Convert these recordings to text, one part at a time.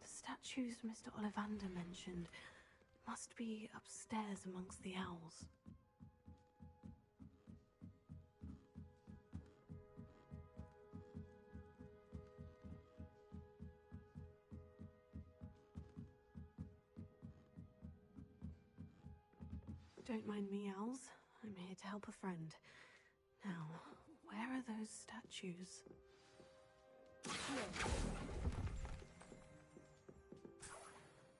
Statues Mr. Ollivander mentioned must be upstairs amongst the owls. Don't mind me, owls. I'm here to help a friend. Now, where are those statues?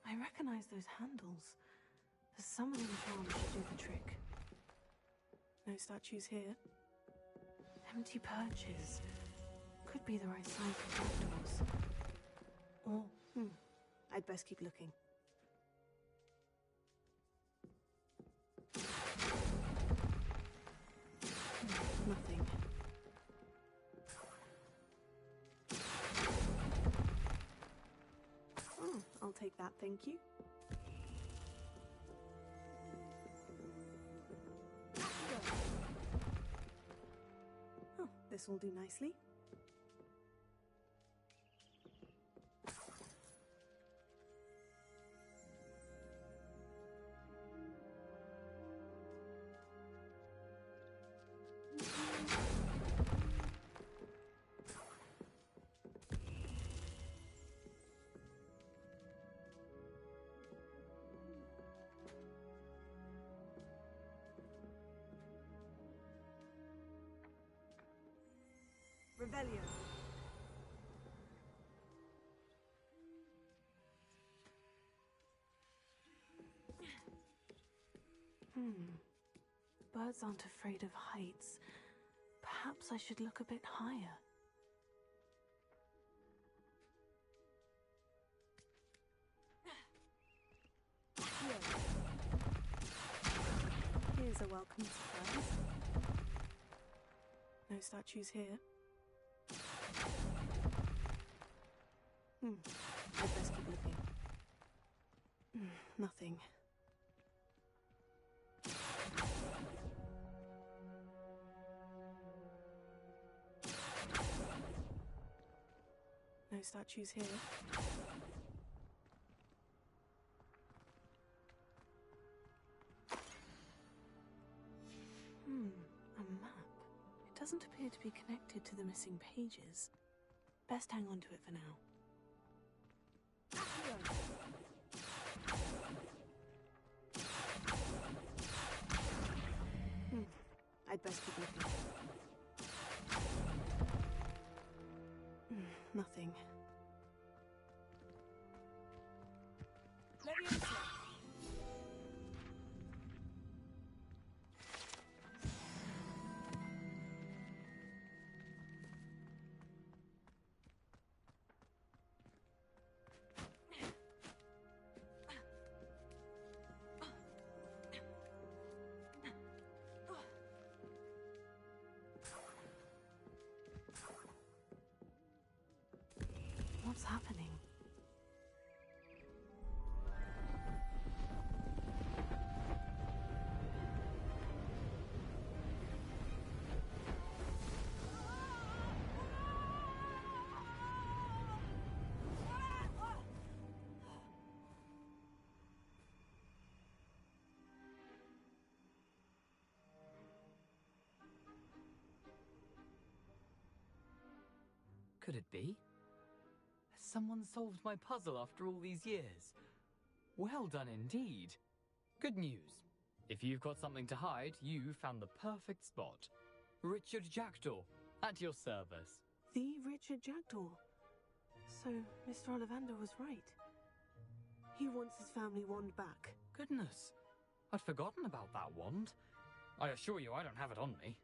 I recognize those handles. The summoning charm should do the trick. No statues here. Empty perches. Could be the right size for trapdoors. Or, I'd best keep looking. Nothing. I'll take that, thank you. Oh, this will do nicely. Revelio. Birds aren't afraid of heights. Perhaps I should look a bit higher. Here's a welcome surprise. No statues here. I'd best keep looking. Nothing. No statues here. A map. It doesn't appear to be connected to the missing pages. Best hang on to it for now. I'd best keep looking. Nothing. What's happening? Could it be? Has someone solved my puzzle after all these years? Well done indeed. Good news. If you've got something to hide, you found the perfect spot. Richard Jackdaw, at your service. The Richard Jackdaw. So, Mr. Ollivander was right. He wants his family wand back. Goodness, I'd forgotten about that wand. I assure you I don't have it on me.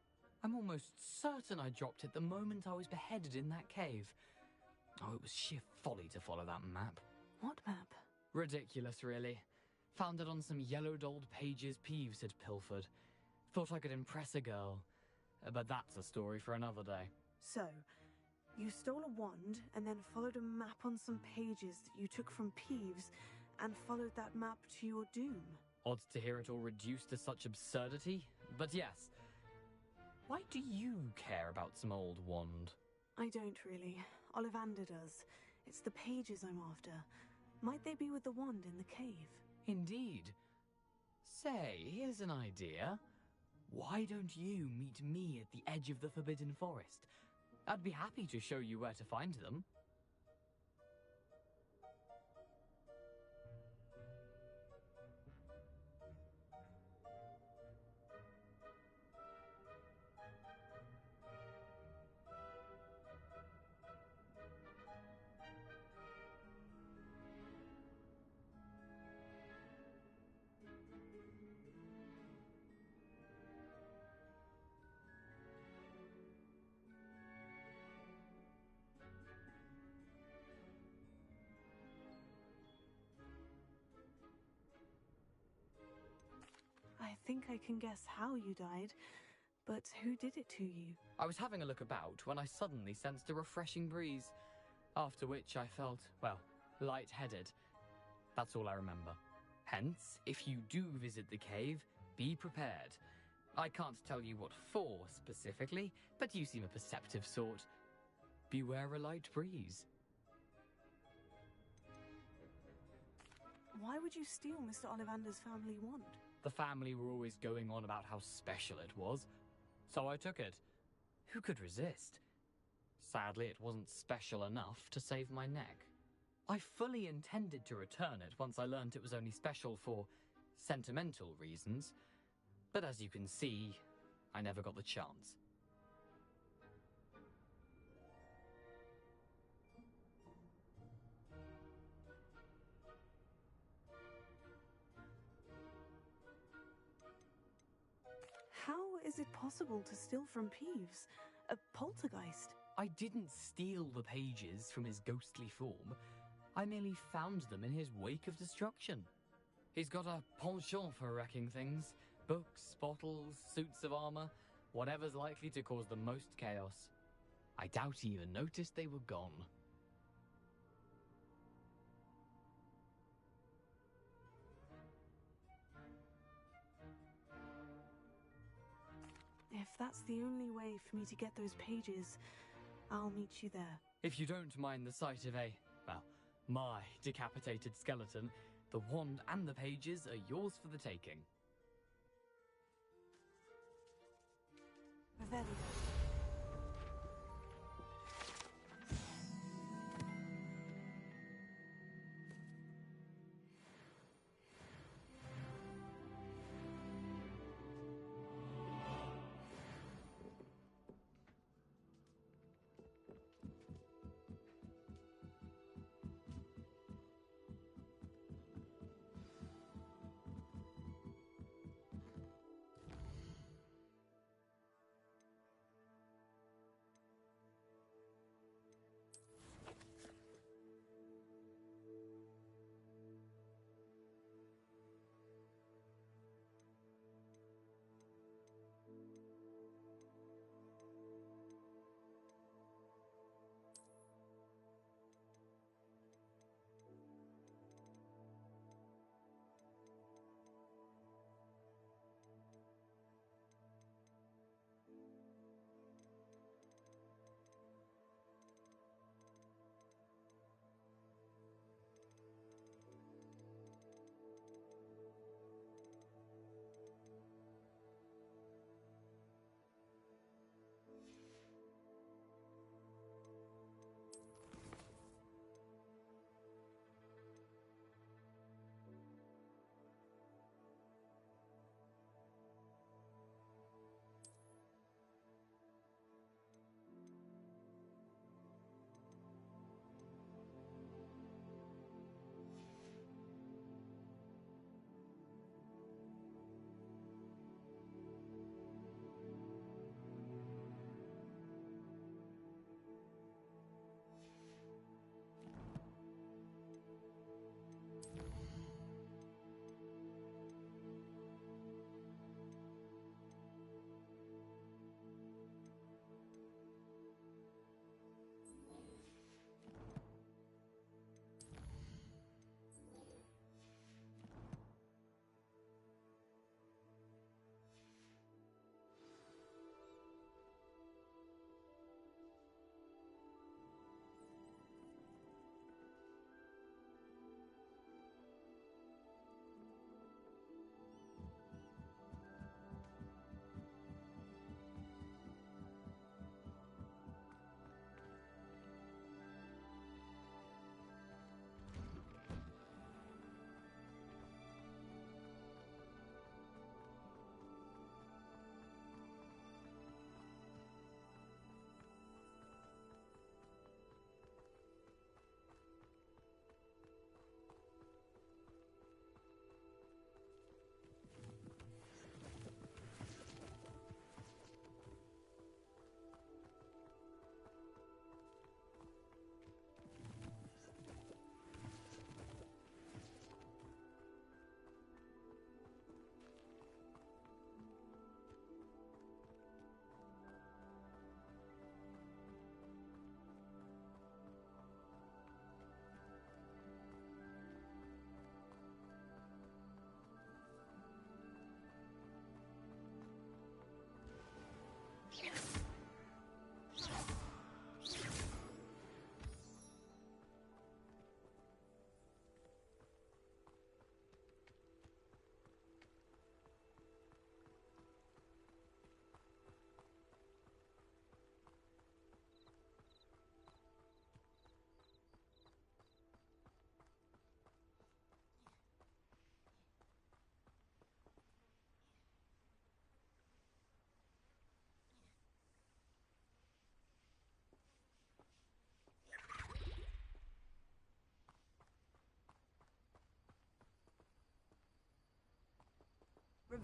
I'm almost certain I dropped it the moment I was beheaded in that cave. Oh, it was sheer folly to follow that map. What map? Ridiculous, really. Found it on some yellowed old pages Peeves had pilfered. Thought I could impress a girl. But that's a story for another day. So, you stole a wand and then followed a map on some pages that you took from Peeves and followed that map to your doom. Odd to hear it all reduced to such absurdity, but yes. Why do you care about some old wand? I don't really. Ollivander does. It's the pages I'm after. Might they be with the wand in the cave? Indeed. Say, here's an idea. Why don't you meet me at the edge of the Forbidden Forest? I'd be happy to show you where to find them. I think I can guess how you died, but who did it to you? I was having a look about when I suddenly sensed a refreshing breeze, after which I felt, well, lightheaded. That's all I remember. Hence, if you do visit the cave, be prepared. I can't tell you what for specifically, but you seem a perceptive sort. Beware a light breeze. Why would you steal Mr. Ollivander's family wand? The family were always going on about how special it was, so I took it. Who could resist? Sadly, it wasn't special enough to save my neck. I fully intended to return it once I learned it was only special for sentimental reasons, but as you can see, I never got the chance. How is it possible to steal from Peeves? A poltergeist? I didn't steal the pages from his ghostly form. I merely found them in his wake of destruction. He's got a penchant for wrecking things. Books, bottles, suits of armor, whatever's likely to cause the most chaos. I doubt he even noticed they were gone. If that's the only way for me to get those pages, I'll meet you there. If you don't mind the sight of my decapitated skeleton, the wand and the pages are yours for the taking. Revelio.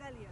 Revelio.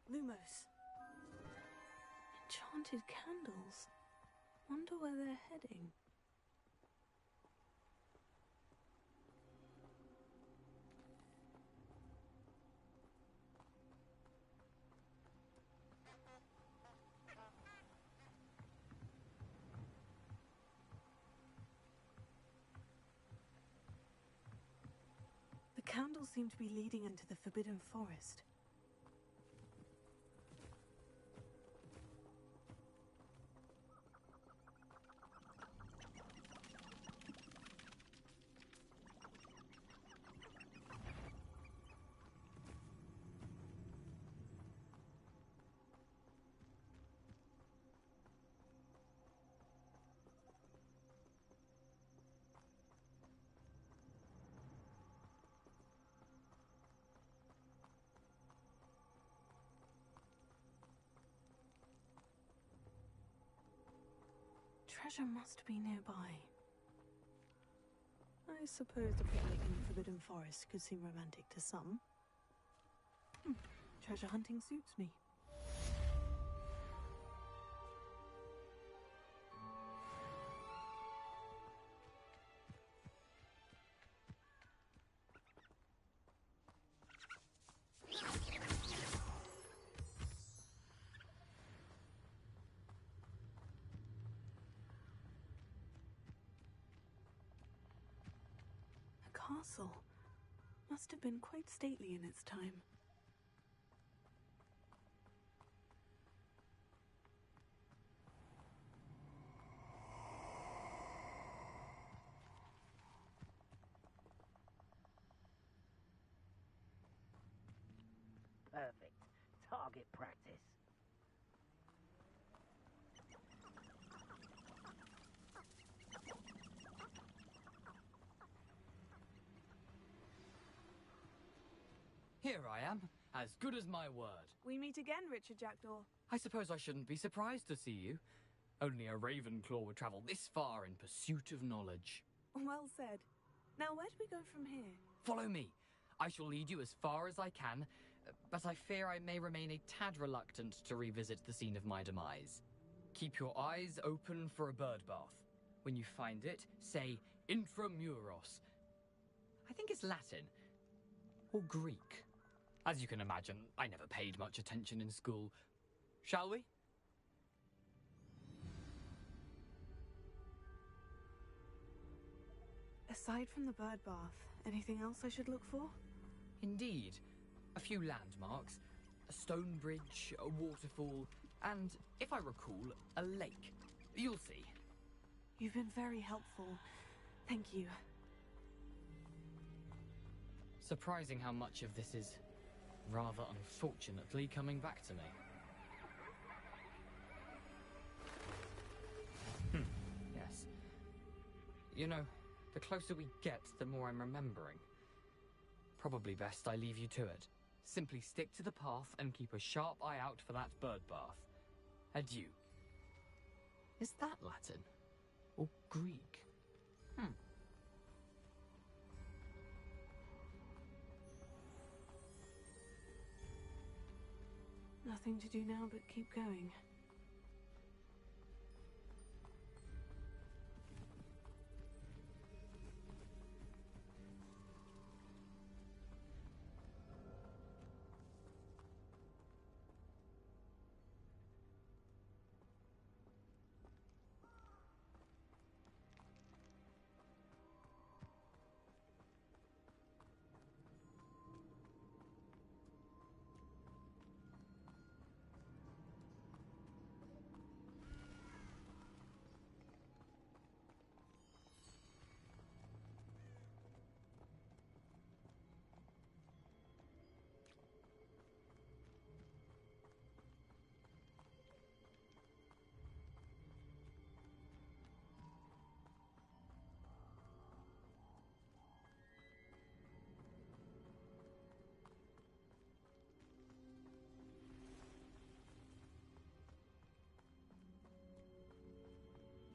Lumos. Enchanted candles. Wonder where they're heading. The candles seem to be leading into the Forbidden Forest. Treasure must be nearby. I suppose a picnic in the Forbidden Forest could seem romantic to some. Treasure hunting suits me. Castle must have been quite stately in its time. Perfect. Target practice. Here I am, as good as my word. We meet again, Richard Jackdaw. I suppose I shouldn't be surprised to see you. Only a Ravenclaw would travel this far in pursuit of knowledge. Well said. Now, where do we go from here? Follow me. I shall lead you as far as I can, but I fear I may remain a tad reluctant to revisit the scene of my demise. Keep your eyes open for a bird bath. When you find it, say intramuros. I think it's Latin. Or Greek. As you can imagine, I never paid much attention in school. Shall we? Aside from the bird bath, anything else I should look for? Indeed. A few landmarks. A stone bridge, a waterfall, and, if I recall, a lake. You'll see. You've been very helpful. Thank you. Surprising how much of this is, rather unfortunately, coming back to me. Yes. You know, the closer we get, the more I'm remembering. Probably best I leave you to it. Simply stick to the path and keep a sharp eye out for that bird bath. Adieu. Is that Latin? Or Greek? Nothing to do now but keep going.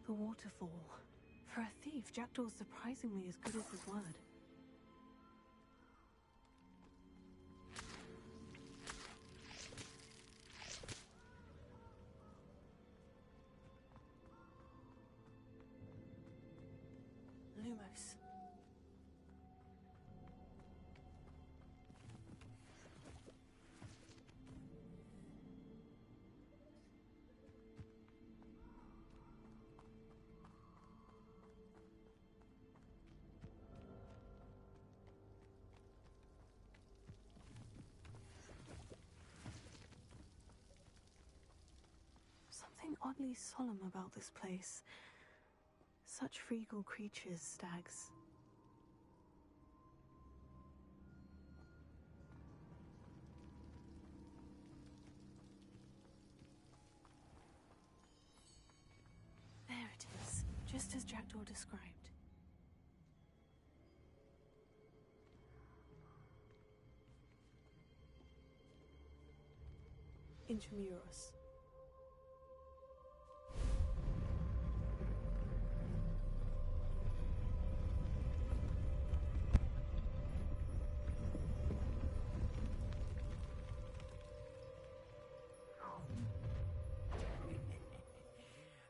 The waterfall. For a thief, Jackdaw's surprisingly as good as his word. Lumos. Something oddly solemn about this place. Such regal creatures, stags. There it is, just as Jackdaw described. Intramuros.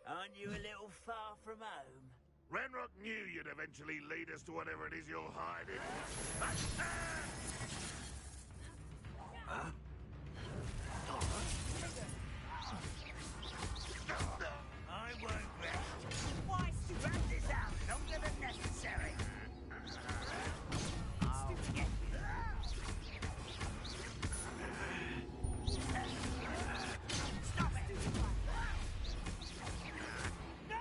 Aren't you a little far from home? Ranrock knew you'd eventually lead us to whatever it is you're hiding. I won't rest. Why drag this out longer than necessary? I'll get you. Stop it! No!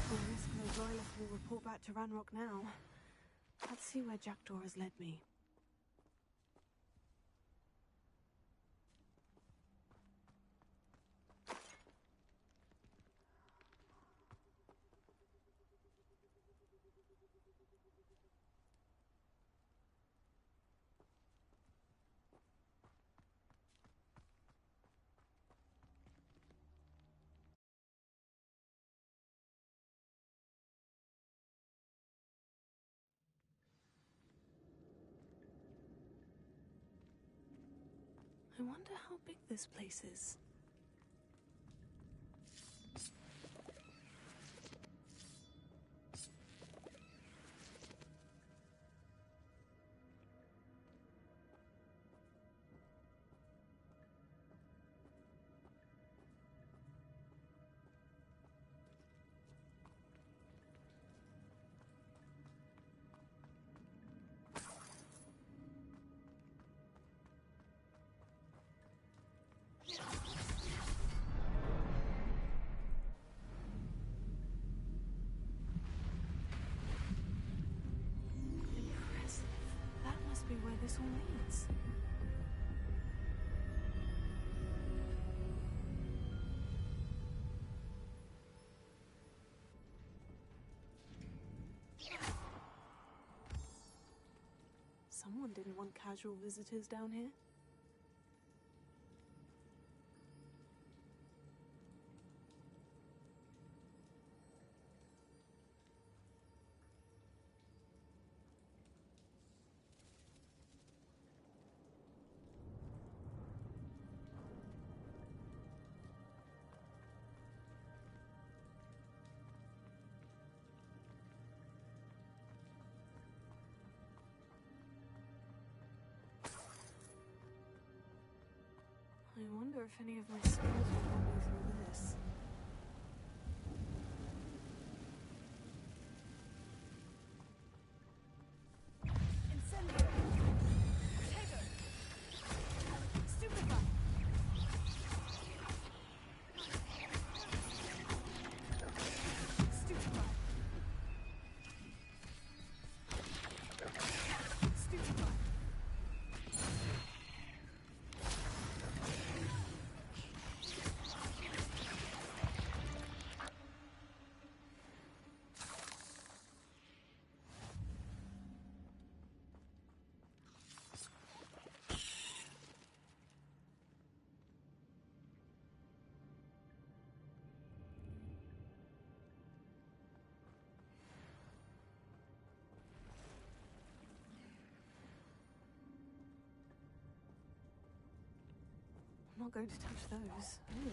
I'll risk no loyalist will report back to Ranrock now. Let's see where Jackdaw has led me. wonder how big this place is. Impressive. That must be where this all leads. Someone didn't want casual visitors down here. I wonder if any of my skills will help me through this. Incendio! Trigger! Stupefy! Stupefy! Stupefy! I'm not going to touch those. Ugh.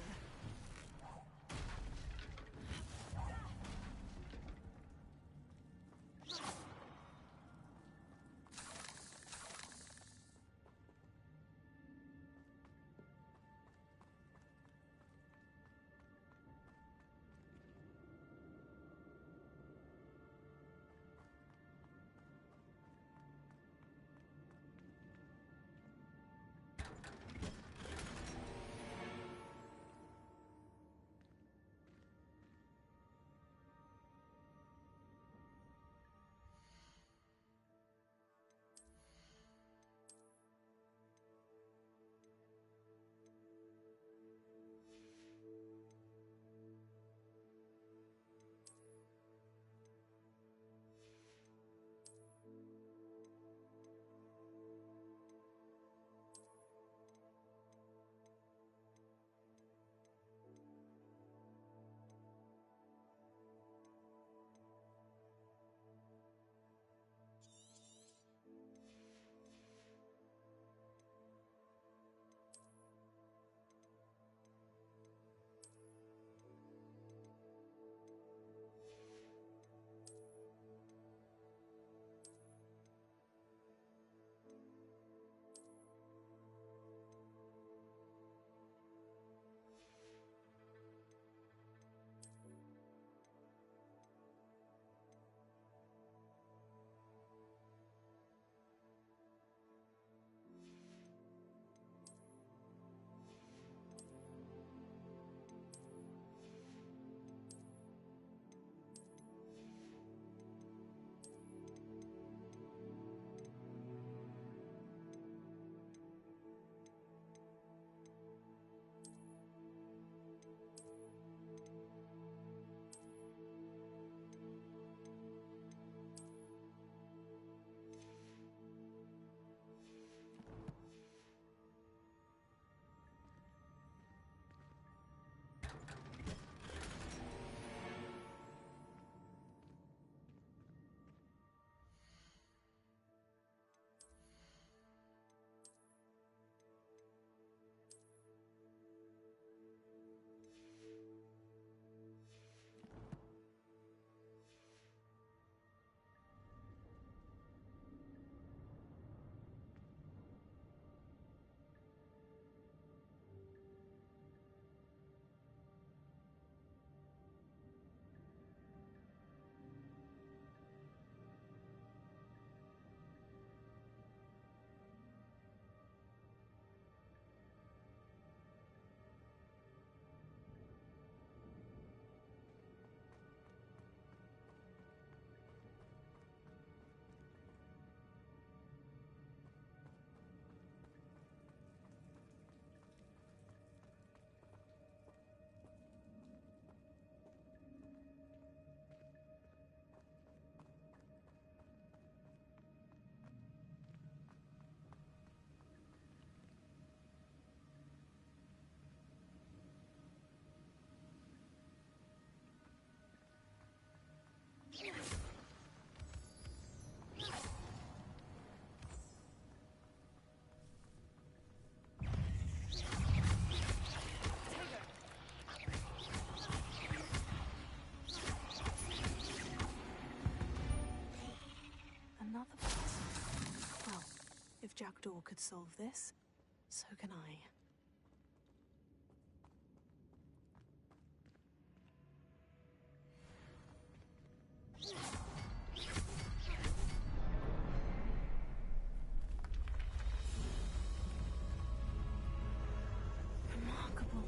Jackdaw could solve this, so can I. Remarkable.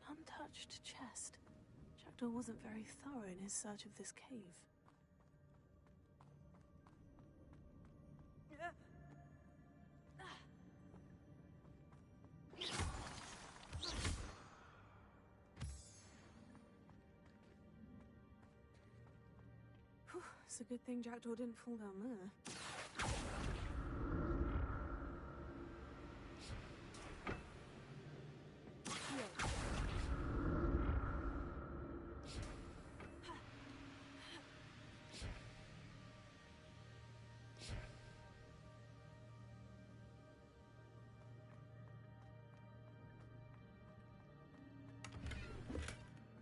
Untouched chest. Jackdaw wasn't very thorough in his search of this cave. Whew, it's a good thing Jackdaw didn't fall down there.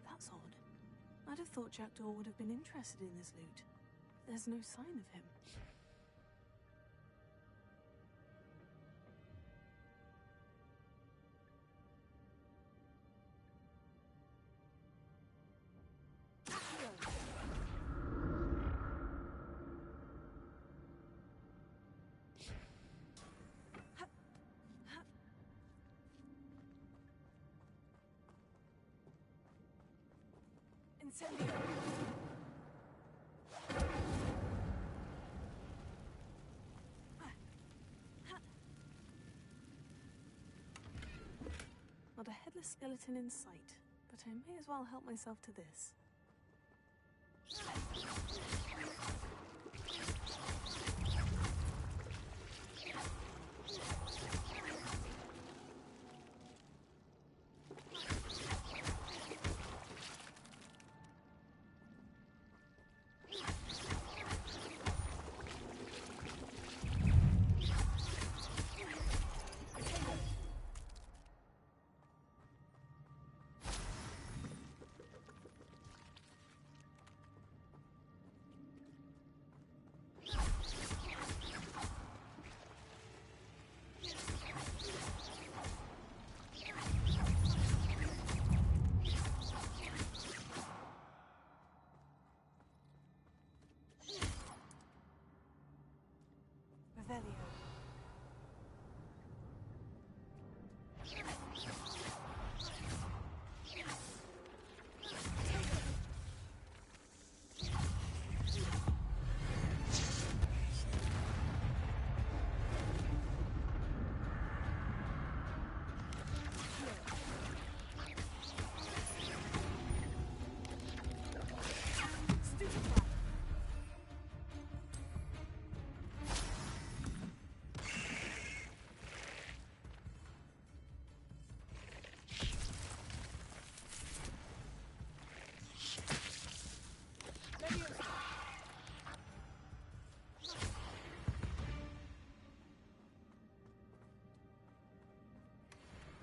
That's odd. I'd have thought Jackdaw would have been interested in this loot. There's no sign of him. Incendio. Not a headless skeleton in sight, but I may as well help myself to this.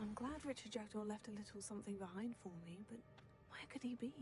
I'm glad Richard Jackdaw left a little something behind for me, but where could he be?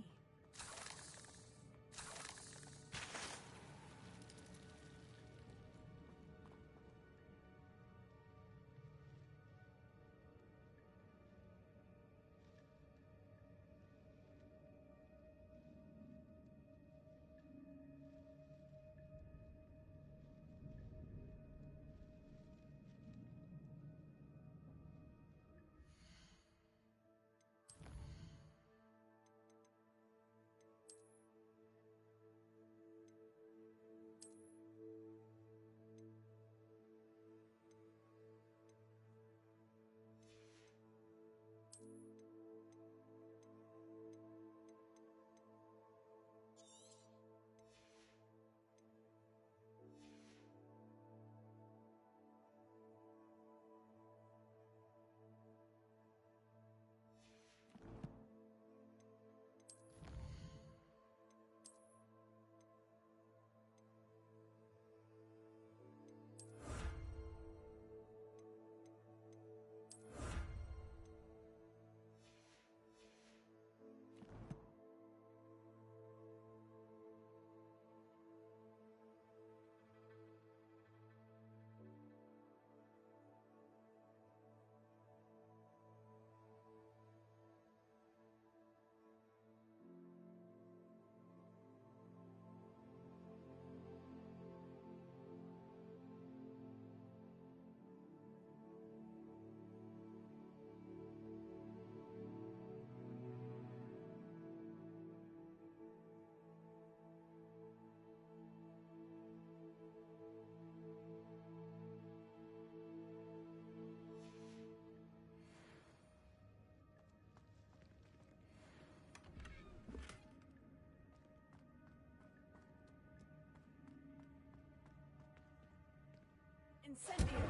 Incendio!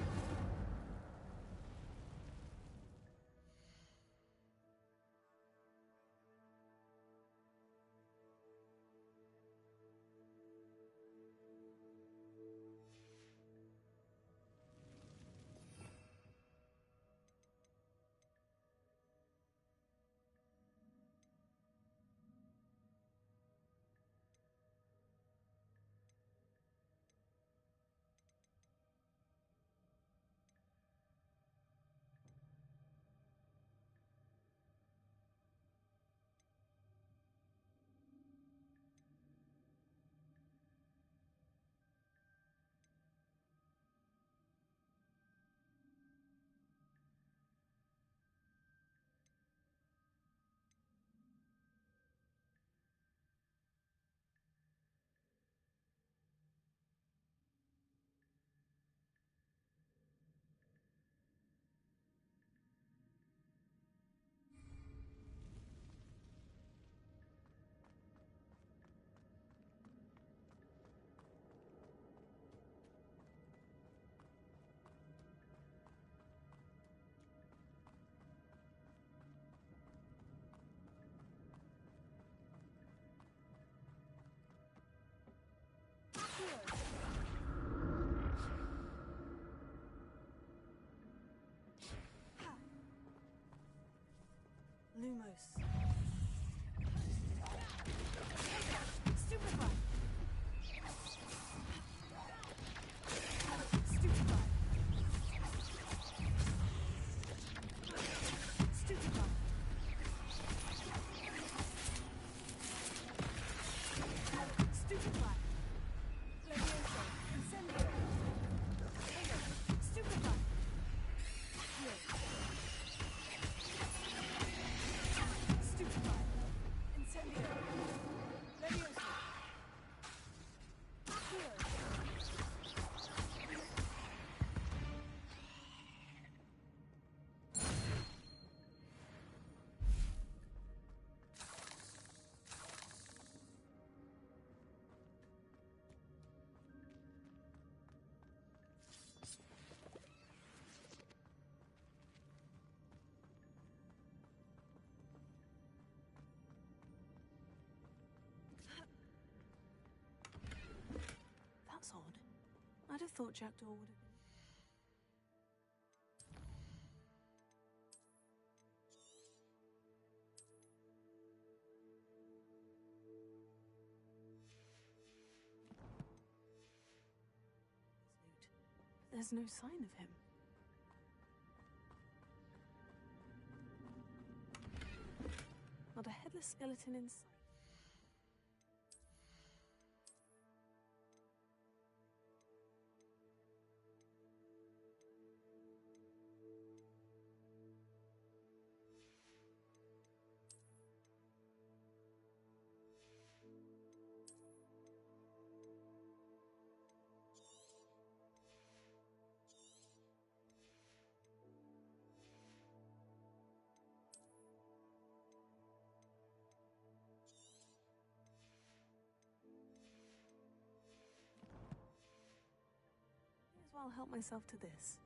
Lumos. Stupefy. Stupefy. Stupefy. Stupefy. Levioso. Incendio. Stupefy. Heal. Stupefy. Incendio. Levioso. Heal. That's odd. I'd have thought Jackdaw would have been. There's no sign of him. Not a headless skeleton in sight. May as well help myself to this.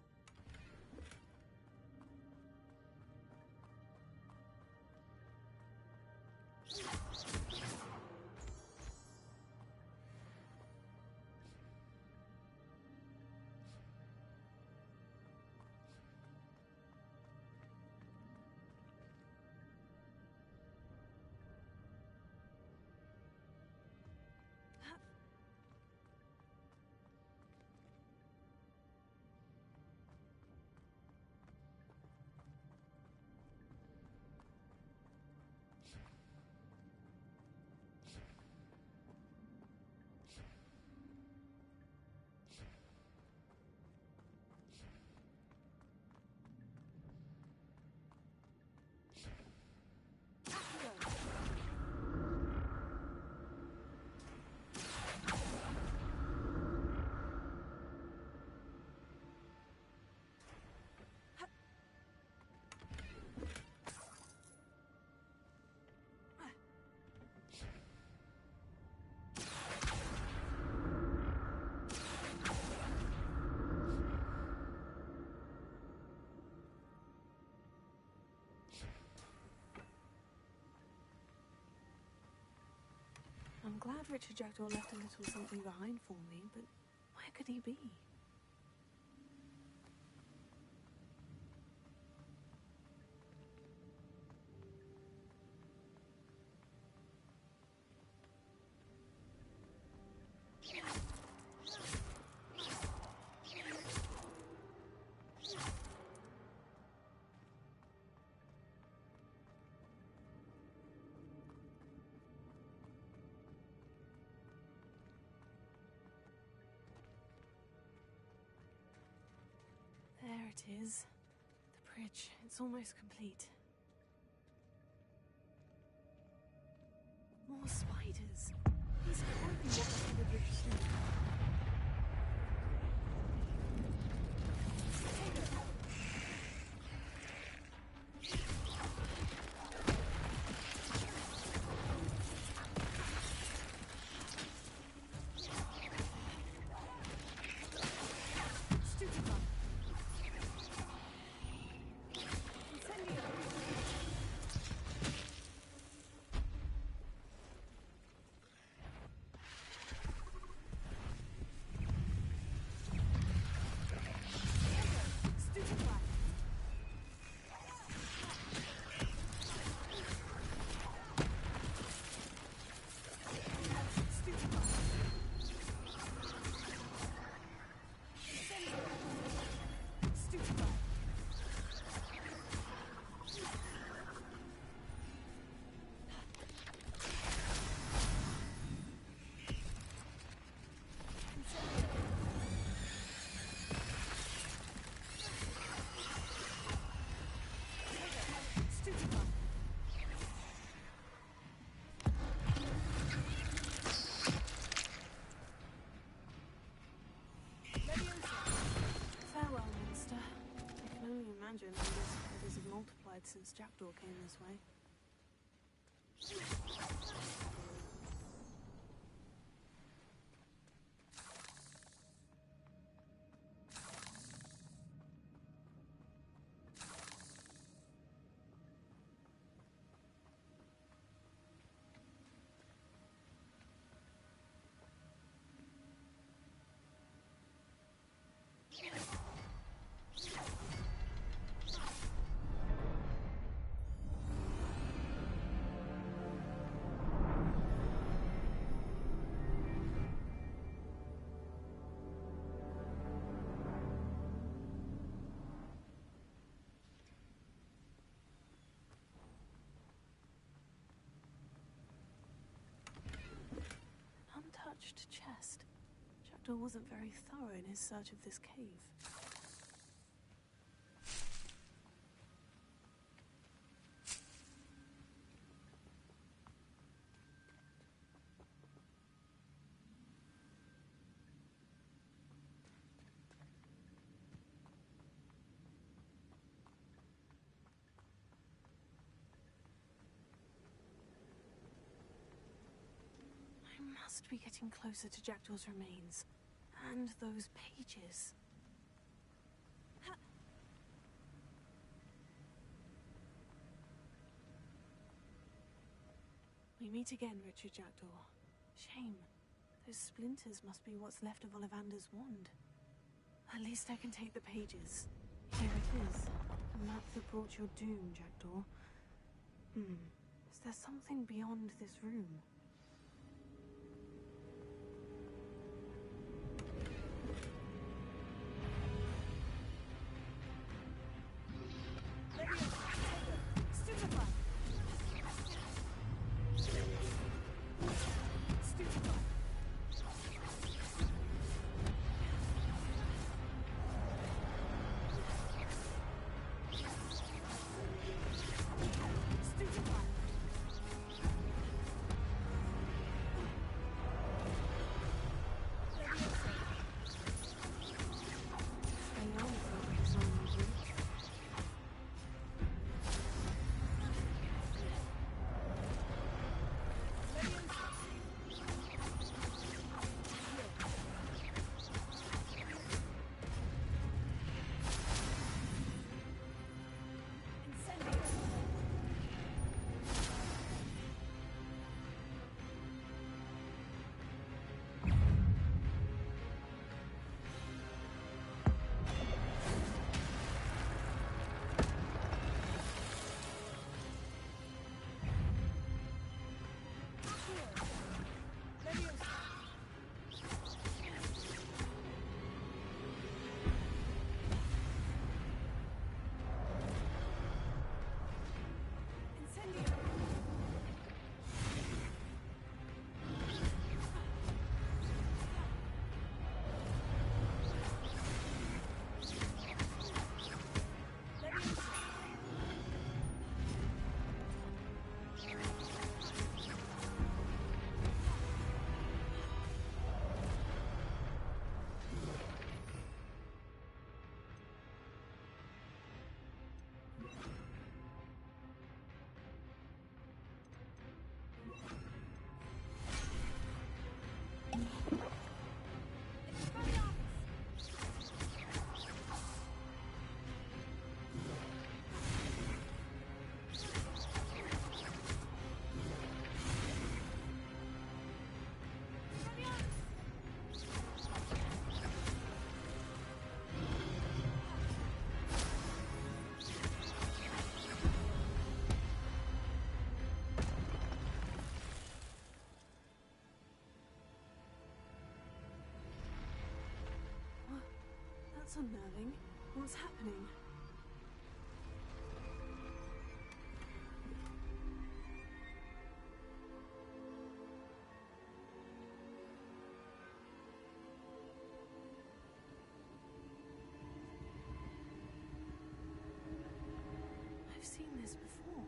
glad Richard Jackdaw left a little something behind for me, but where could he be? There it is. The bridge. It's almost complete. More spiders. These can't be what the bridge is doing. Imagine how these spiders have multiplied since Jackdaw came this way. Untouched chest. Jackdaw wasn't very thorough in his search of this cave. I must be getting closer to Jackdaw's remains. And those pages. We meet again, Richard Jackdaw. Shame. Those splinters must be what's left of Ollivander's wand. At least I can take the pages. Here it is. The map that brought your doom, Jackdaw. Is there something beyond this room? That's unnerving. What's happening? I've seen this before.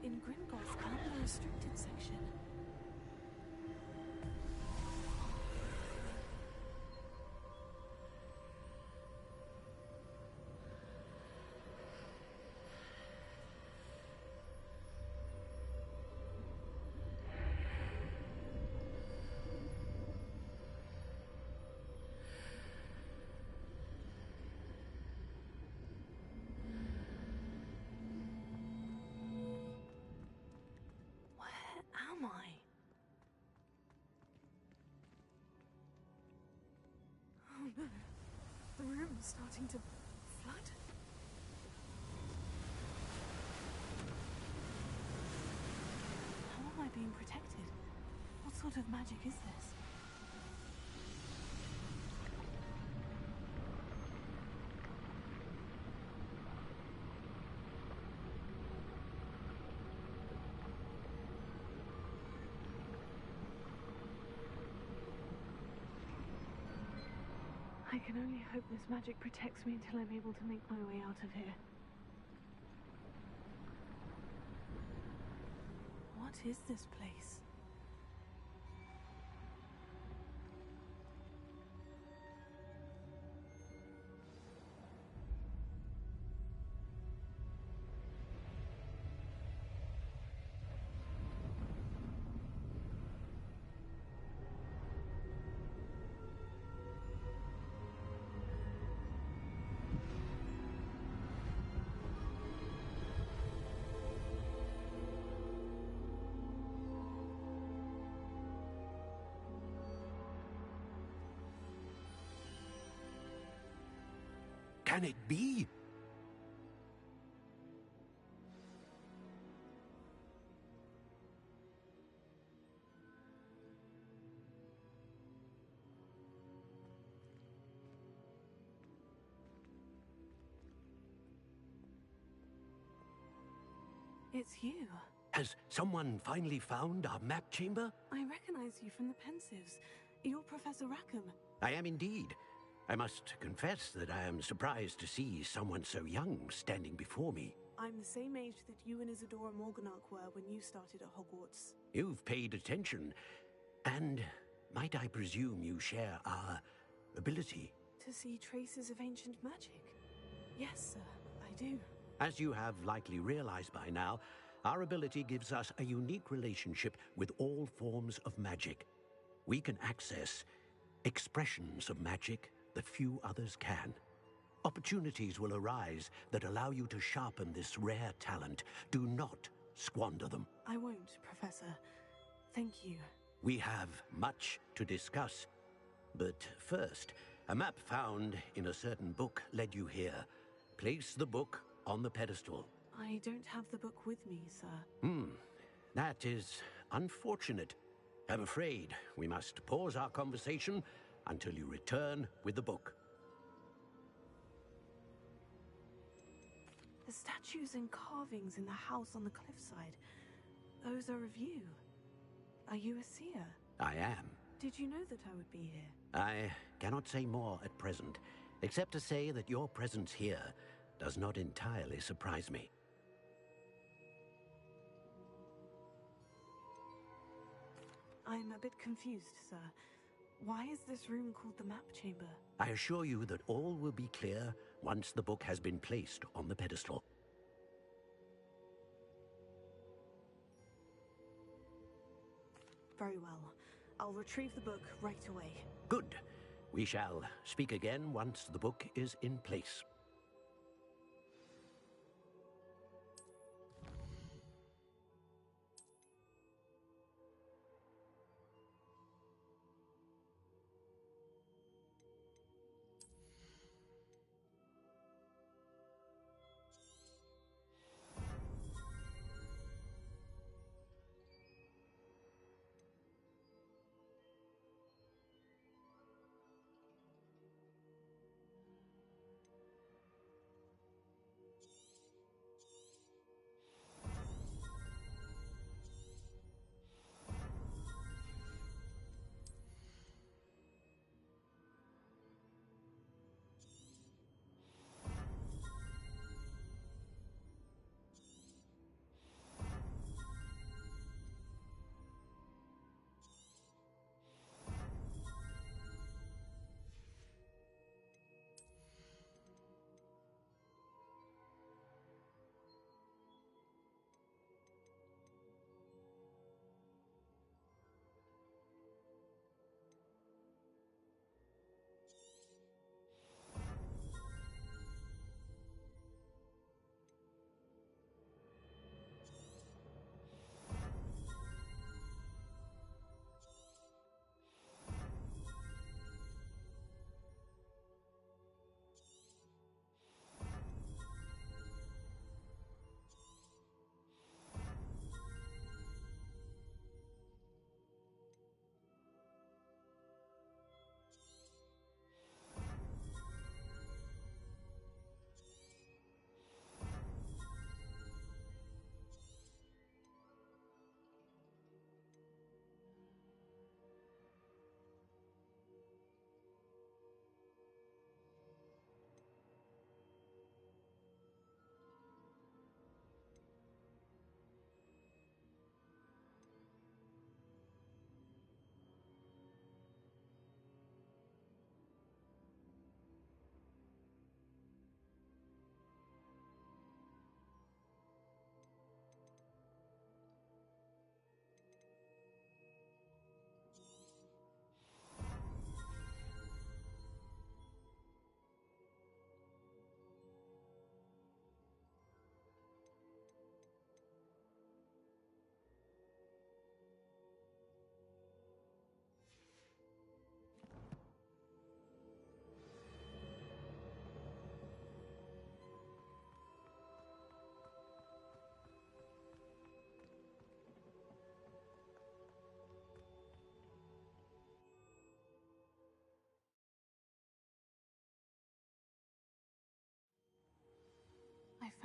In Gringotts Camp, the restricted section. Am I? Oh no. The room's starting to flood. How am I being protected? What sort of magic is this? I can only hope this magic protects me until I'm able to make my way out of here. What is this place? Can it be? It's you. Has someone finally found our map chamber? I recognize you from the Pensives. You're Professor Rackham. I am indeed. I must confess that I am surprised to see someone so young standing before me. I'm the same age that you and Isadora Morganach were when you started at Hogwarts. You've paid attention. And might I presume you share our ability? To see traces of ancient magic? Yes, sir, I do. As you have likely realized by now, our ability gives us a unique relationship with all forms of magic. We can access expressions of magic that few others can. Opportunities will arise that allow you to sharpen this rare talent. Do not squander them. I won't, Professor. Thank you. We have much to discuss. But first, a map found in a certain book led you here. Place the book on the pedestal. I don't have the book with me, sir. That is unfortunate. I'm afraid we must pause our conversation until you return with the book. The statues and carvings in the house on the cliffside, those are of you. Are you a seer? I am. Did you know that I would be here? I cannot say more at present, except to say that your presence here does not entirely surprise me. I'm a bit confused, sir. Why is this room called the map chamber? I assure you that all will be clear once the book has been placed on the pedestal. Very well. I'll retrieve the book right away. Good. We shall speak again once the book is in place.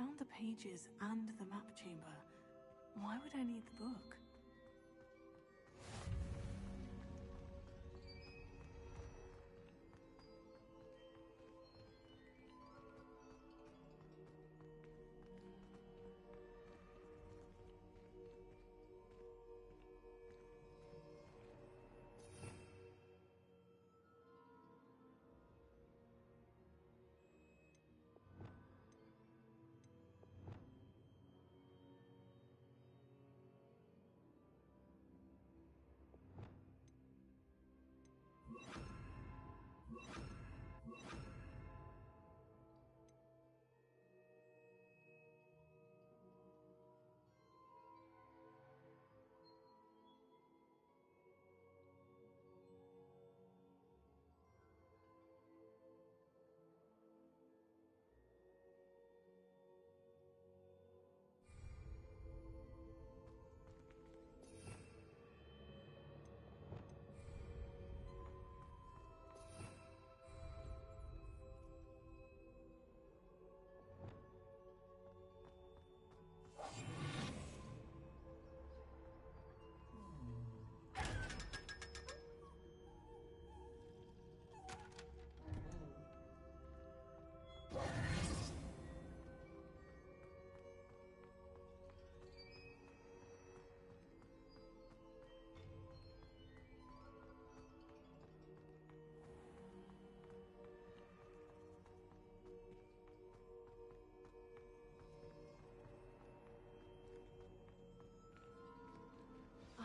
found the pages and the map chamber. Why would I need the book?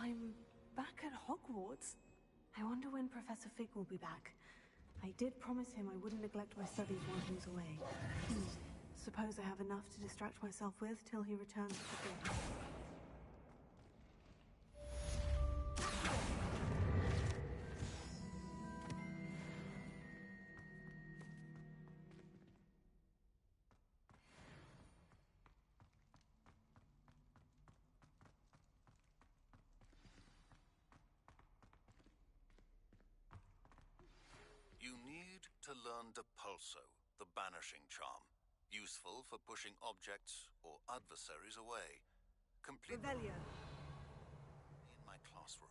I'm back at Hogwarts. I wonder when Professor Fig will be back. I did promise him I wouldn't neglect my studies while he was away. Suppose I have enough to distract myself with till he returns for good. You need to learn Depulso, the banishing charm. Useful for pushing objects or adversaries away. Complete Revelio. in my classroom.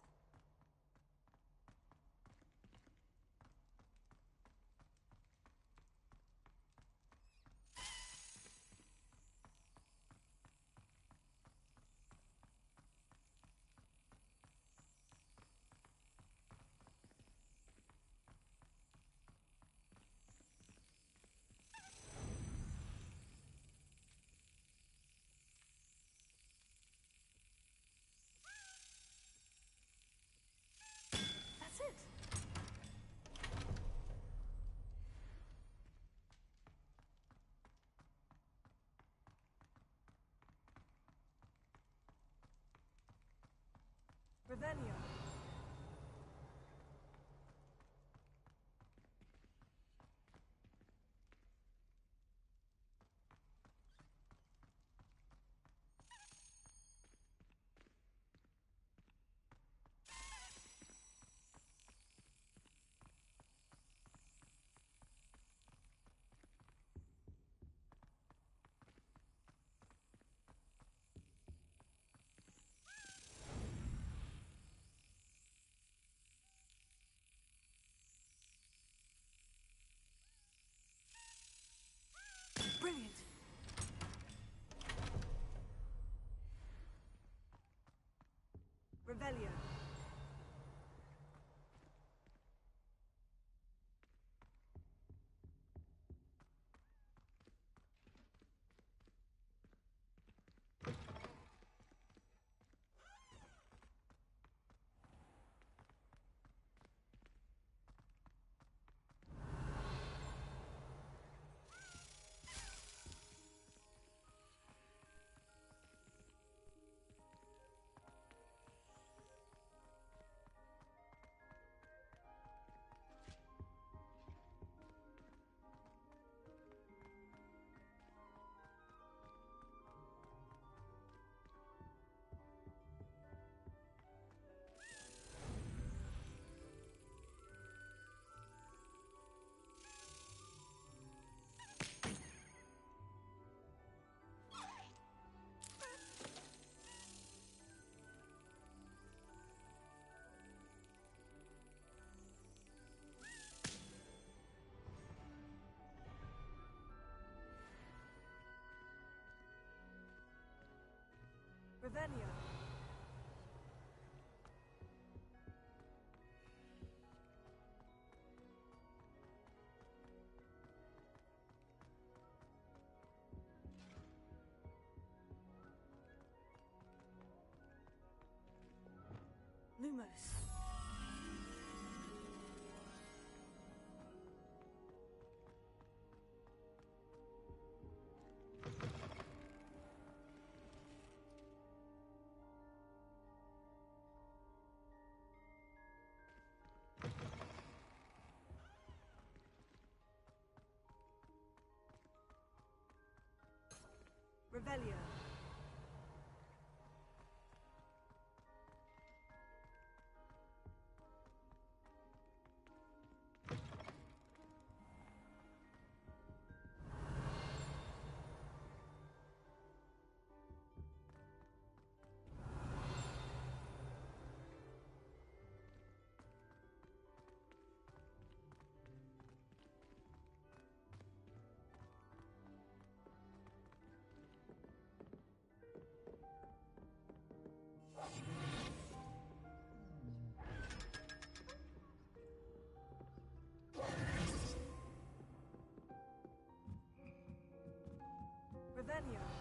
That's it! Revelio. Brilliant! Revelio. Revelio. Lumos. Revelio. Revelio.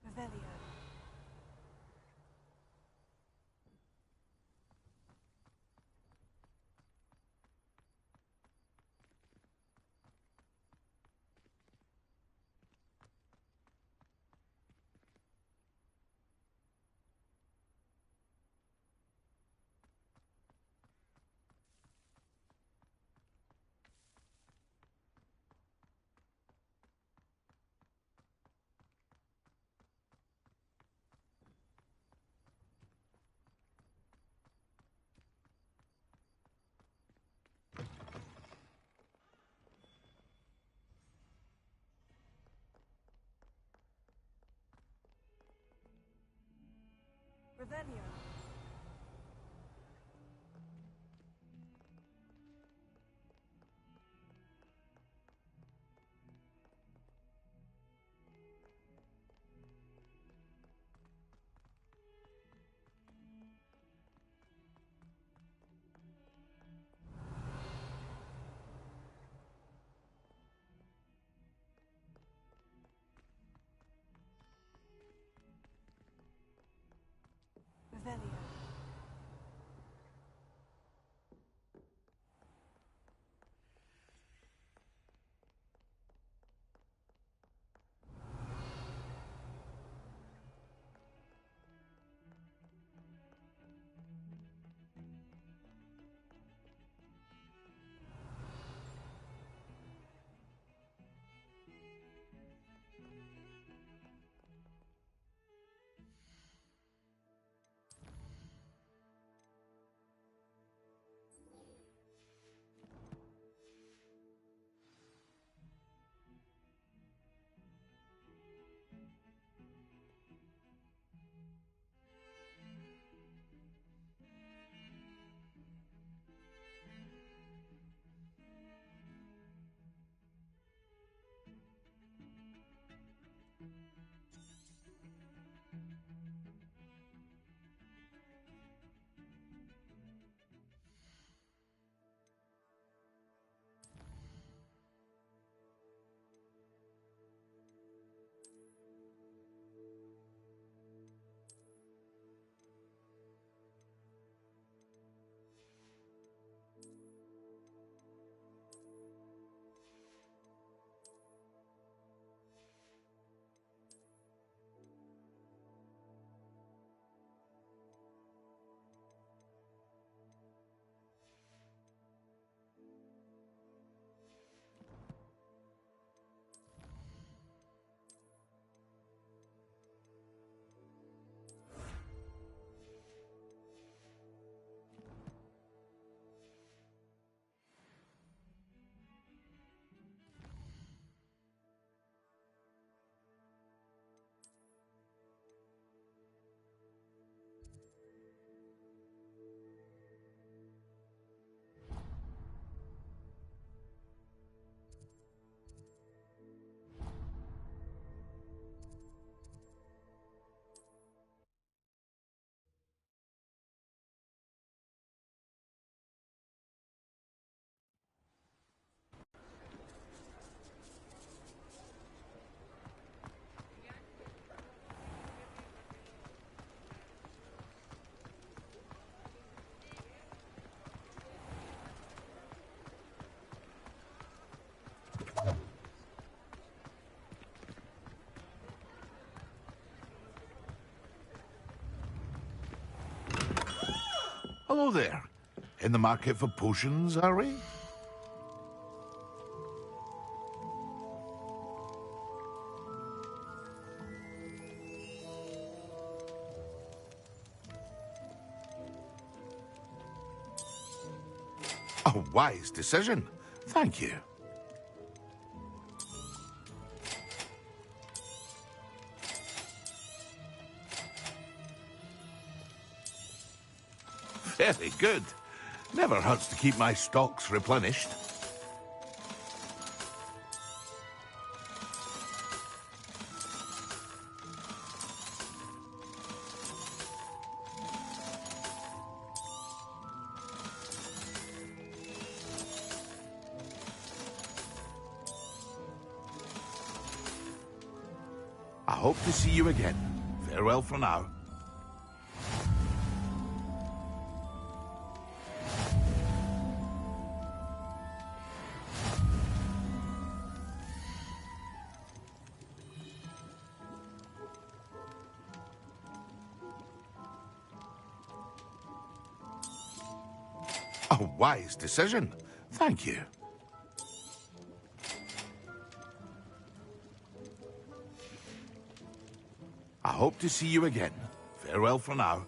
Revelio. Revelio. Revelio. Hello there. In the market for potions, are we? A wise decision. Thank you. Very good. Never hurts to keep my stocks replenished. I hope to see you again. Farewell for now. A wise decision. Thank you. I hope to see you again. Farewell for now.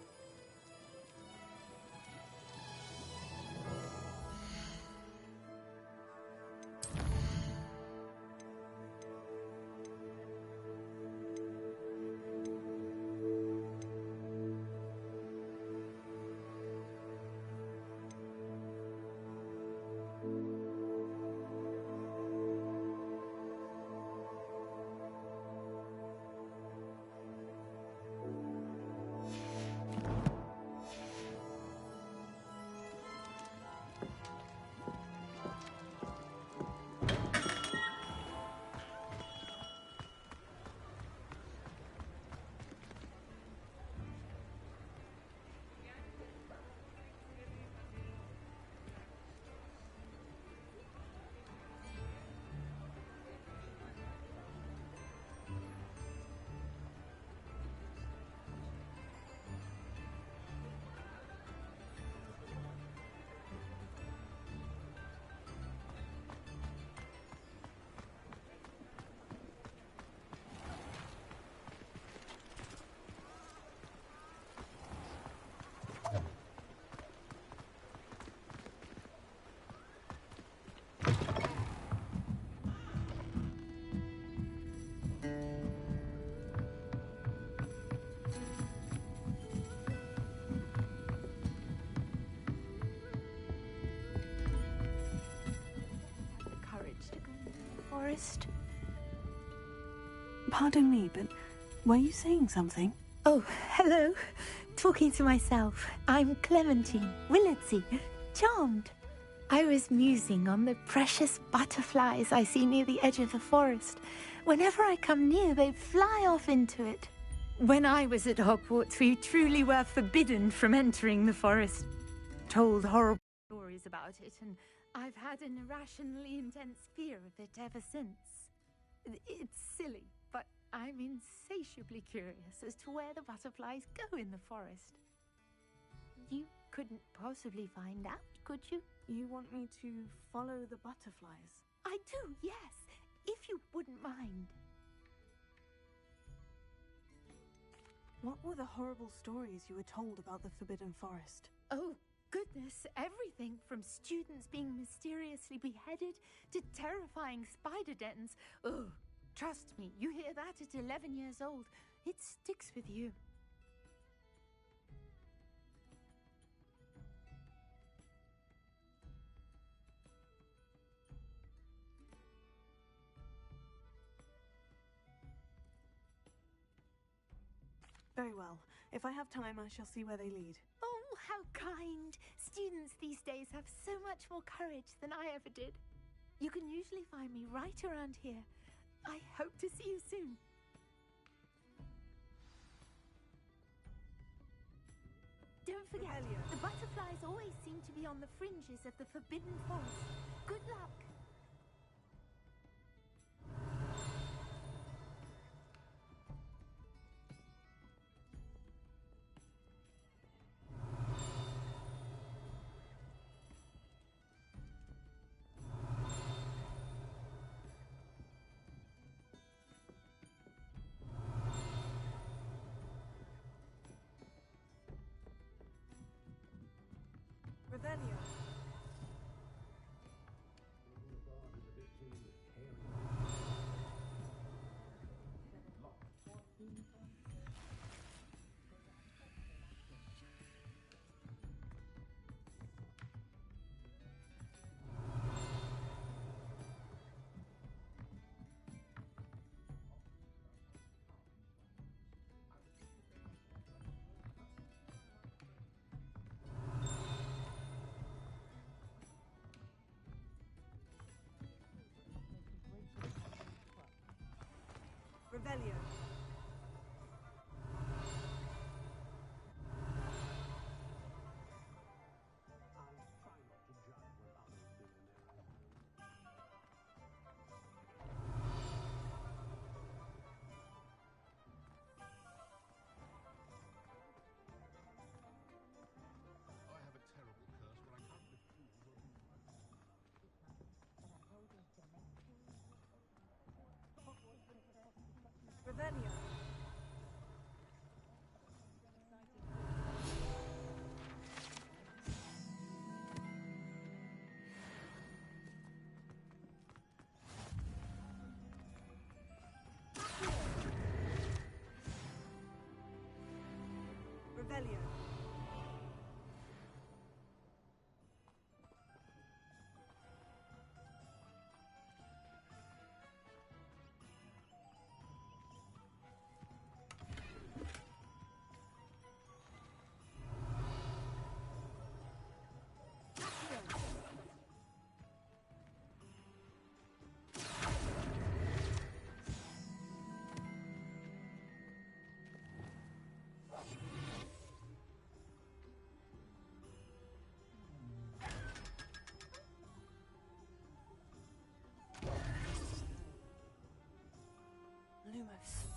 Forest? Pardon me, but were you saying something? Oh, hello. Talking to myself. I'm Clementine, Willardsey, charmed. I was musing on the precious butterflies I see near the edge of the forest. Whenever I come near, they fly off into it. When I was at Hogwarts, we truly were forbidden from entering the forest. Told horrible stories about it, and I've had an irrationally intense fear of it ever since. It's silly, but I'm insatiably curious as to where the butterflies go in the forest. You couldn't possibly find out, could you? You want me to follow the butterflies? I do, yes, if you wouldn't mind. What were the horrible stories you were told about the Forbidden Forest? Oh, goodness, everything from students being mysteriously beheaded to terrifying spider dens. Oh, trust me, you hear that at 11 years old, it sticks with you. Very well. If I have time, I shall see where they lead. Oh, how kind. Students these days have so much more courage than I ever did. You can usually find me right around here. I hope to see you soon. Don't forget, the butterflies always seem to be on the fringes of the Forbidden Forest. Good luck. Revelio. Revelio. Revelio. Lumos.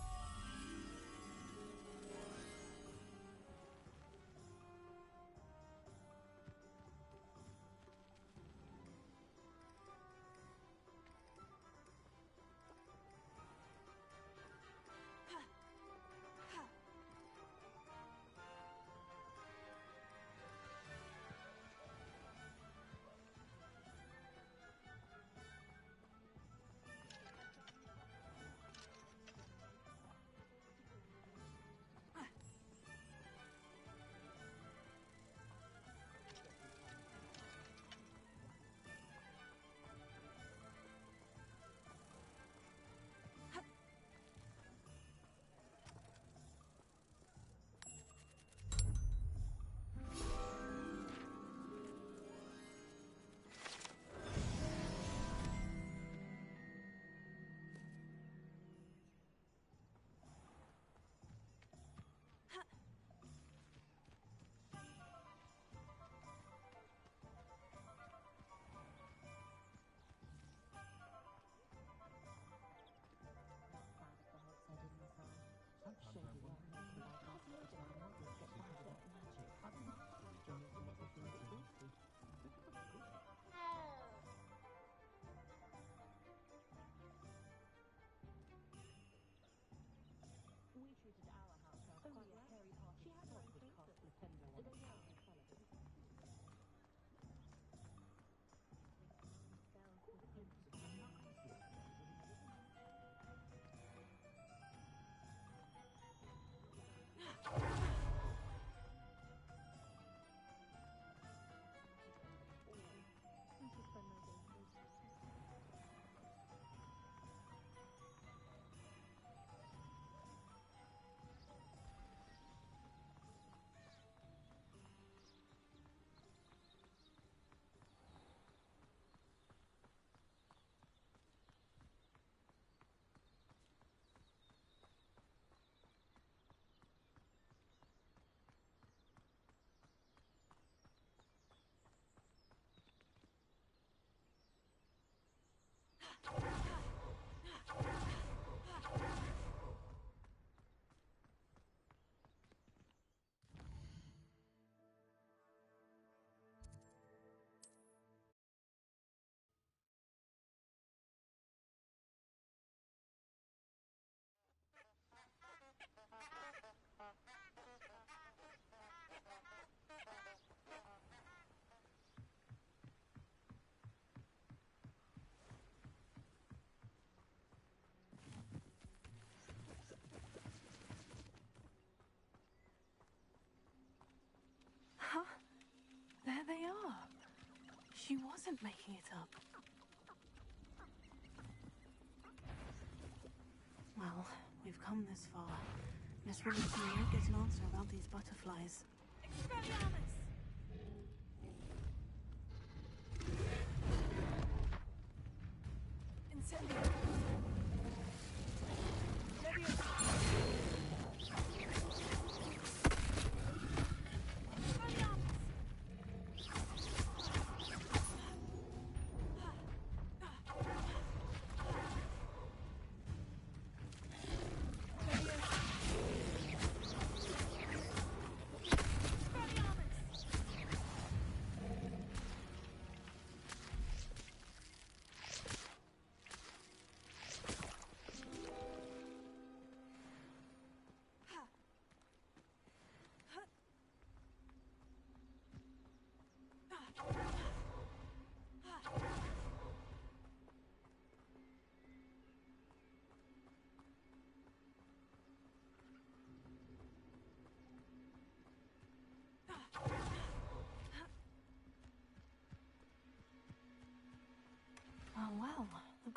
Huh? There they are. She wasn't making it up. Well, we've come this far. Miss Williamson won't get an answer about these butterflies. Expelliarmus! Incendio! Leviosa!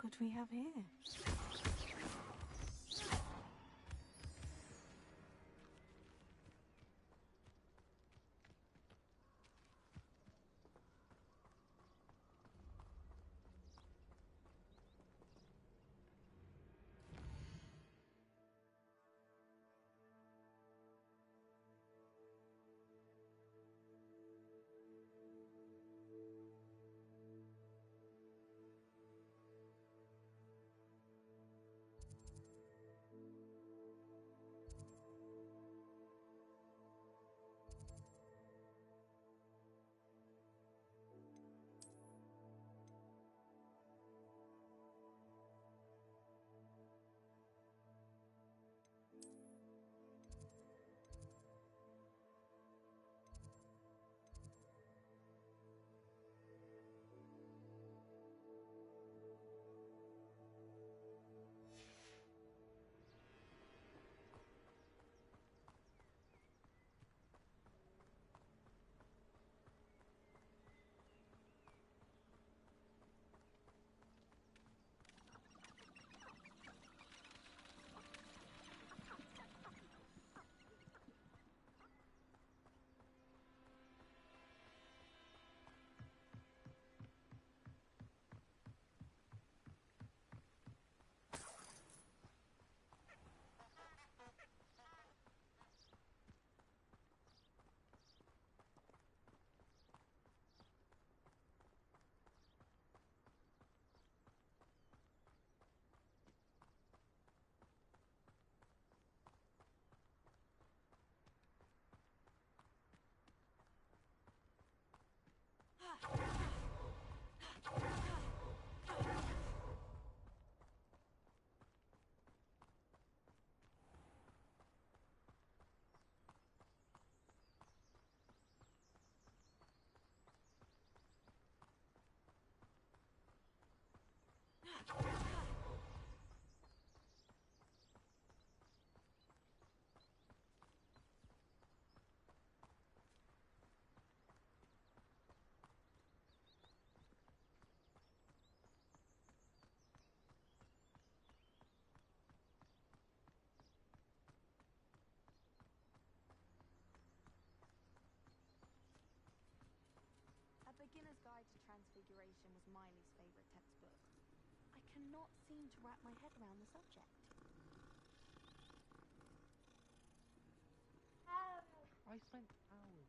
could we have here? A Beginner's Guide to Transfiguration was Miley's favourite textbook. I cannot seem to wrap my head around the subject. I spent hours trying to find it.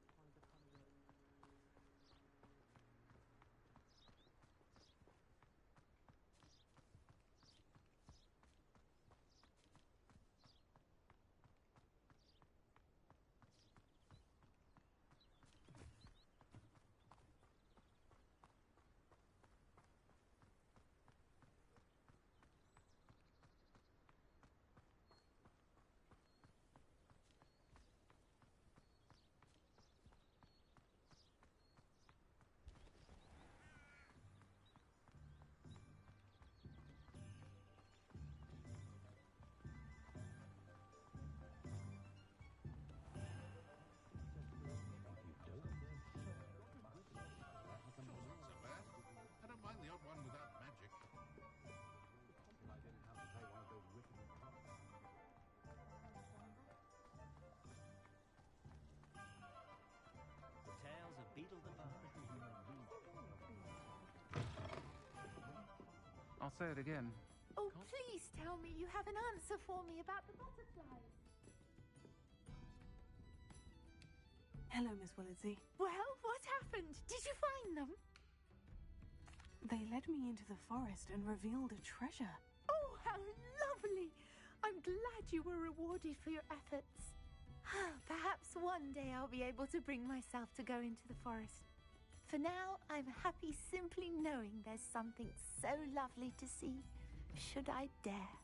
I'll say it again. Oh, please tell me you have an answer for me about the butterflies. Hello, Miss Willitsy. Well, what happened? Did you find them? They led me into the forest and revealed a treasure. Oh, how lovely! I'm glad you were rewarded for your efforts. Perhaps one day I'll be able to bring myself to go into the forest. For now, I'm happy simply knowing there's something so lovely to see, should I dare.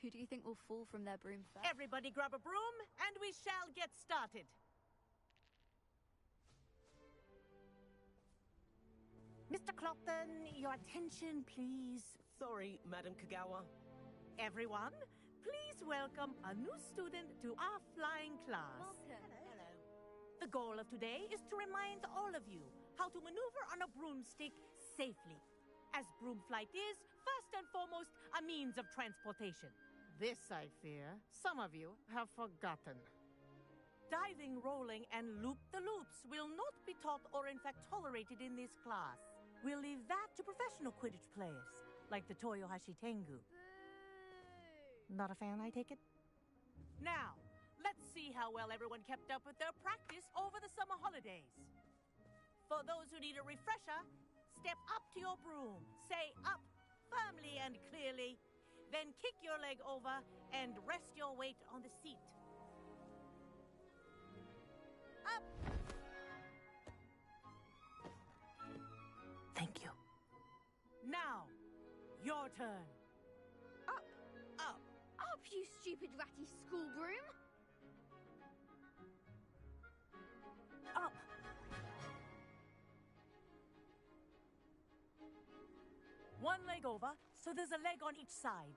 Who do you think will fall from their broom first? Everybody grab a broom, and we shall get started. Mr. Clopton, your attention, please. Sorry, Madam Kagawa. Everyone, please welcome a new student to our flying class. Welcome. Hello. The goal of today is to remind all of you how to maneuver on a broomstick safely, as broom flight is, first and foremost, a means of transportation. This, I fear, some of you have forgotten. Diving, rolling, and loop-the-loops will not be taught or in fact tolerated in this class. We'll leave that to professional Quidditch players, like the Toyohashi Tengu. Not a fan, I take it? Now, let's see how well everyone kept up with their practice over the summer holidays. For those who need a refresher, step up to your broom, say up firmly and clearly, then kick your leg over and rest your weight on the seat. Up! Thank you. Now, your turn. Up! Up! Up, you stupid ratty school broom! Up! One leg over, so there's a leg on each side.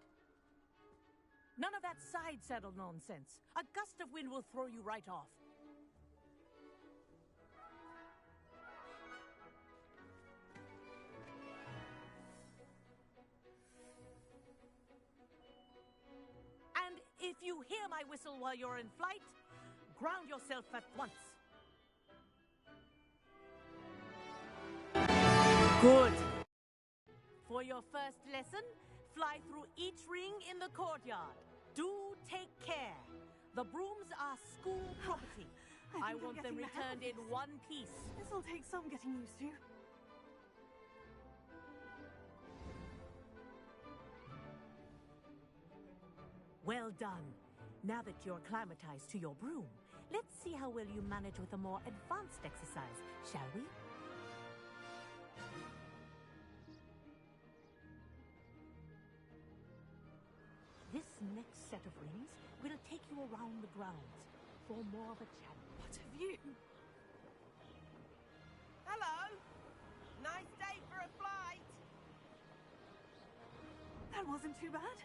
None of that side saddle nonsense. A gust of wind will throw you right off. And if you hear my whistle while you're in flight, ground yourself at once. Good. For your first lesson, fly through each ring in the courtyard. Do take care. The brooms are school property. I want them returned in one piece. This'll take some getting used to. Well done. Now that you're acclimatized to your broom, let's see how well you manage with a more advanced exercise, shall we? This next set of rings will take you around the grounds for more of a challenge. What a view! Hello! Nice day for a flight! That wasn't too bad.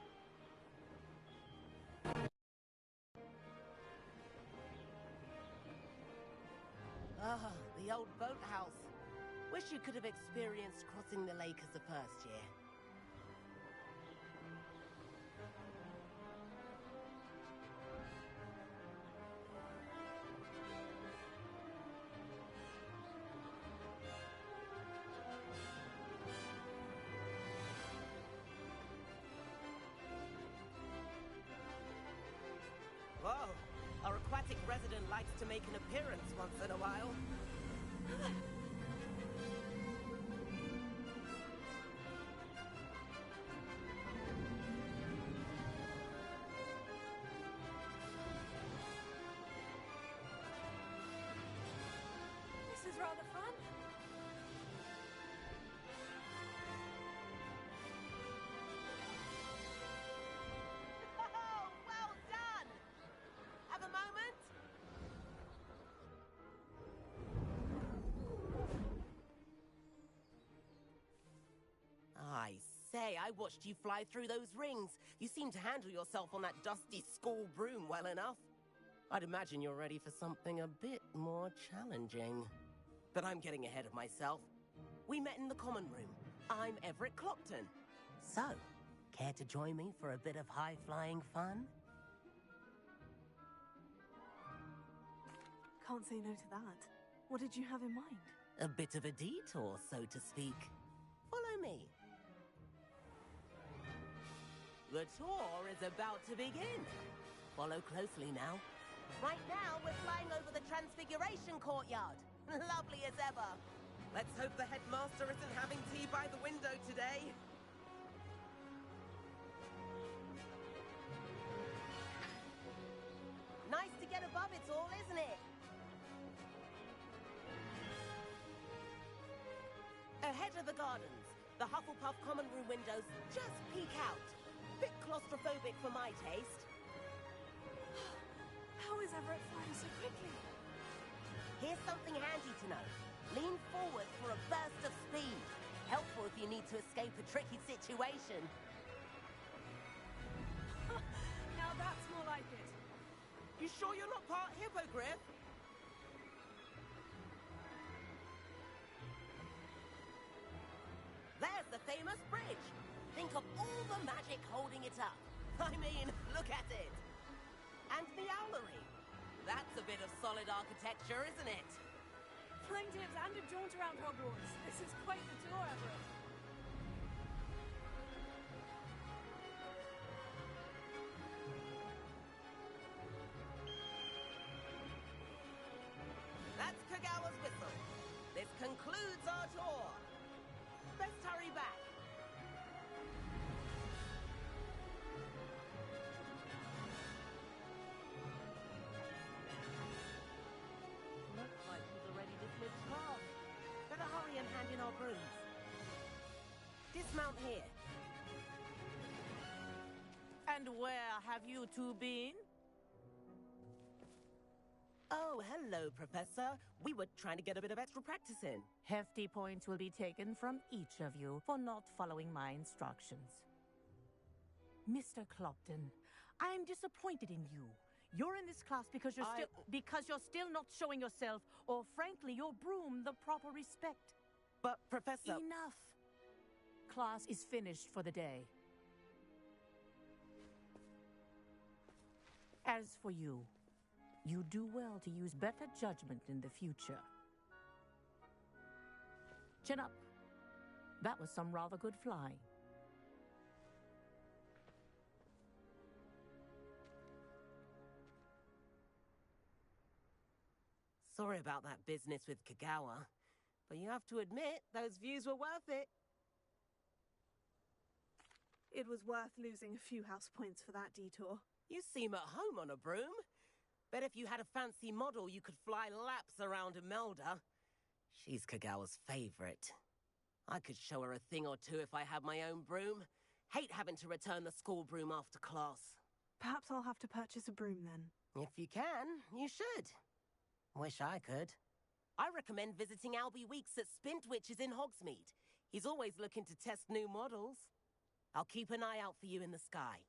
Ah, the old boathouse. Wish you could have experienced crossing the lake as a first year. Whoa, our aquatic resident likes to make an appearance once in a while. This is rather fun. Oh, well done! Have a moment? I say, I watched you fly through those rings. You seem to handle yourself on that dusty school broom well enough. I'd imagine you're ready for something a bit more challenging. But I'm getting ahead of myself. We met in the common room. I'm Everett Clopton. So, care to join me for a bit of high-flying fun? Can't say no to that. What did you have in mind? A bit of a detour, so to speak. Follow me. The tour is about to begin. Follow closely now. Right now, we're flying over the Transfiguration Courtyard. Lovely as ever. Let's hope the headmaster isn't having tea by the window today. Nice to get above it all, isn't it? Ahead of the gardens, the Hufflepuff common room windows just peek out. Bit claustrophobic for my taste. How is Everett flying so quickly? Here's something handy to know. Lean forward for a burst of speed. Helpful if you need to escape a tricky situation. Now that's more like it. You sure you're not part hippogriff? There's the famous bridge. Think of all the magic holding it up. I mean, look at it. And the owlery. That's a bit of solid architecture, isn't it? Flying tips and a jaunt around Hogwarts. This is quite the tour, Everett. That's Kagawa's whistle. This concludes our tour. Let's hurry back. Looks like he's already dismissed class. Better hurry and hand in our brooms. Dismount here. And where have you two been? Oh, hello, Professor. We were trying to get a bit of extra practice in. Hefty points will be taken from each of you for not following my instructions. Mr. Clopton, I'm disappointed in you. You're in this class because you're still not showing yourself, or frankly, your broom the proper respect. But, Professor... Enough. Class is finished for the day. As for you, you do well to use better judgment in the future. Chin up. That was some rather good flying. Sorry about that business with Kagawa, but you have to admit, those views were worth it. It was worth losing a few house points for that detour. You seem at home on a broom. Bet if you had a fancy model, you could fly laps around Imelda. She's Kagawa's favorite. I could show her a thing or two if I had my own broom. Hate having to return the school broom after class. Perhaps I'll have to purchase a broom then. If you can, you should. Wish I could. I recommend visiting Albie Weeks at Spintwitches in Hogsmeade. He's always looking to test new models. I'll keep an eye out for you in the sky.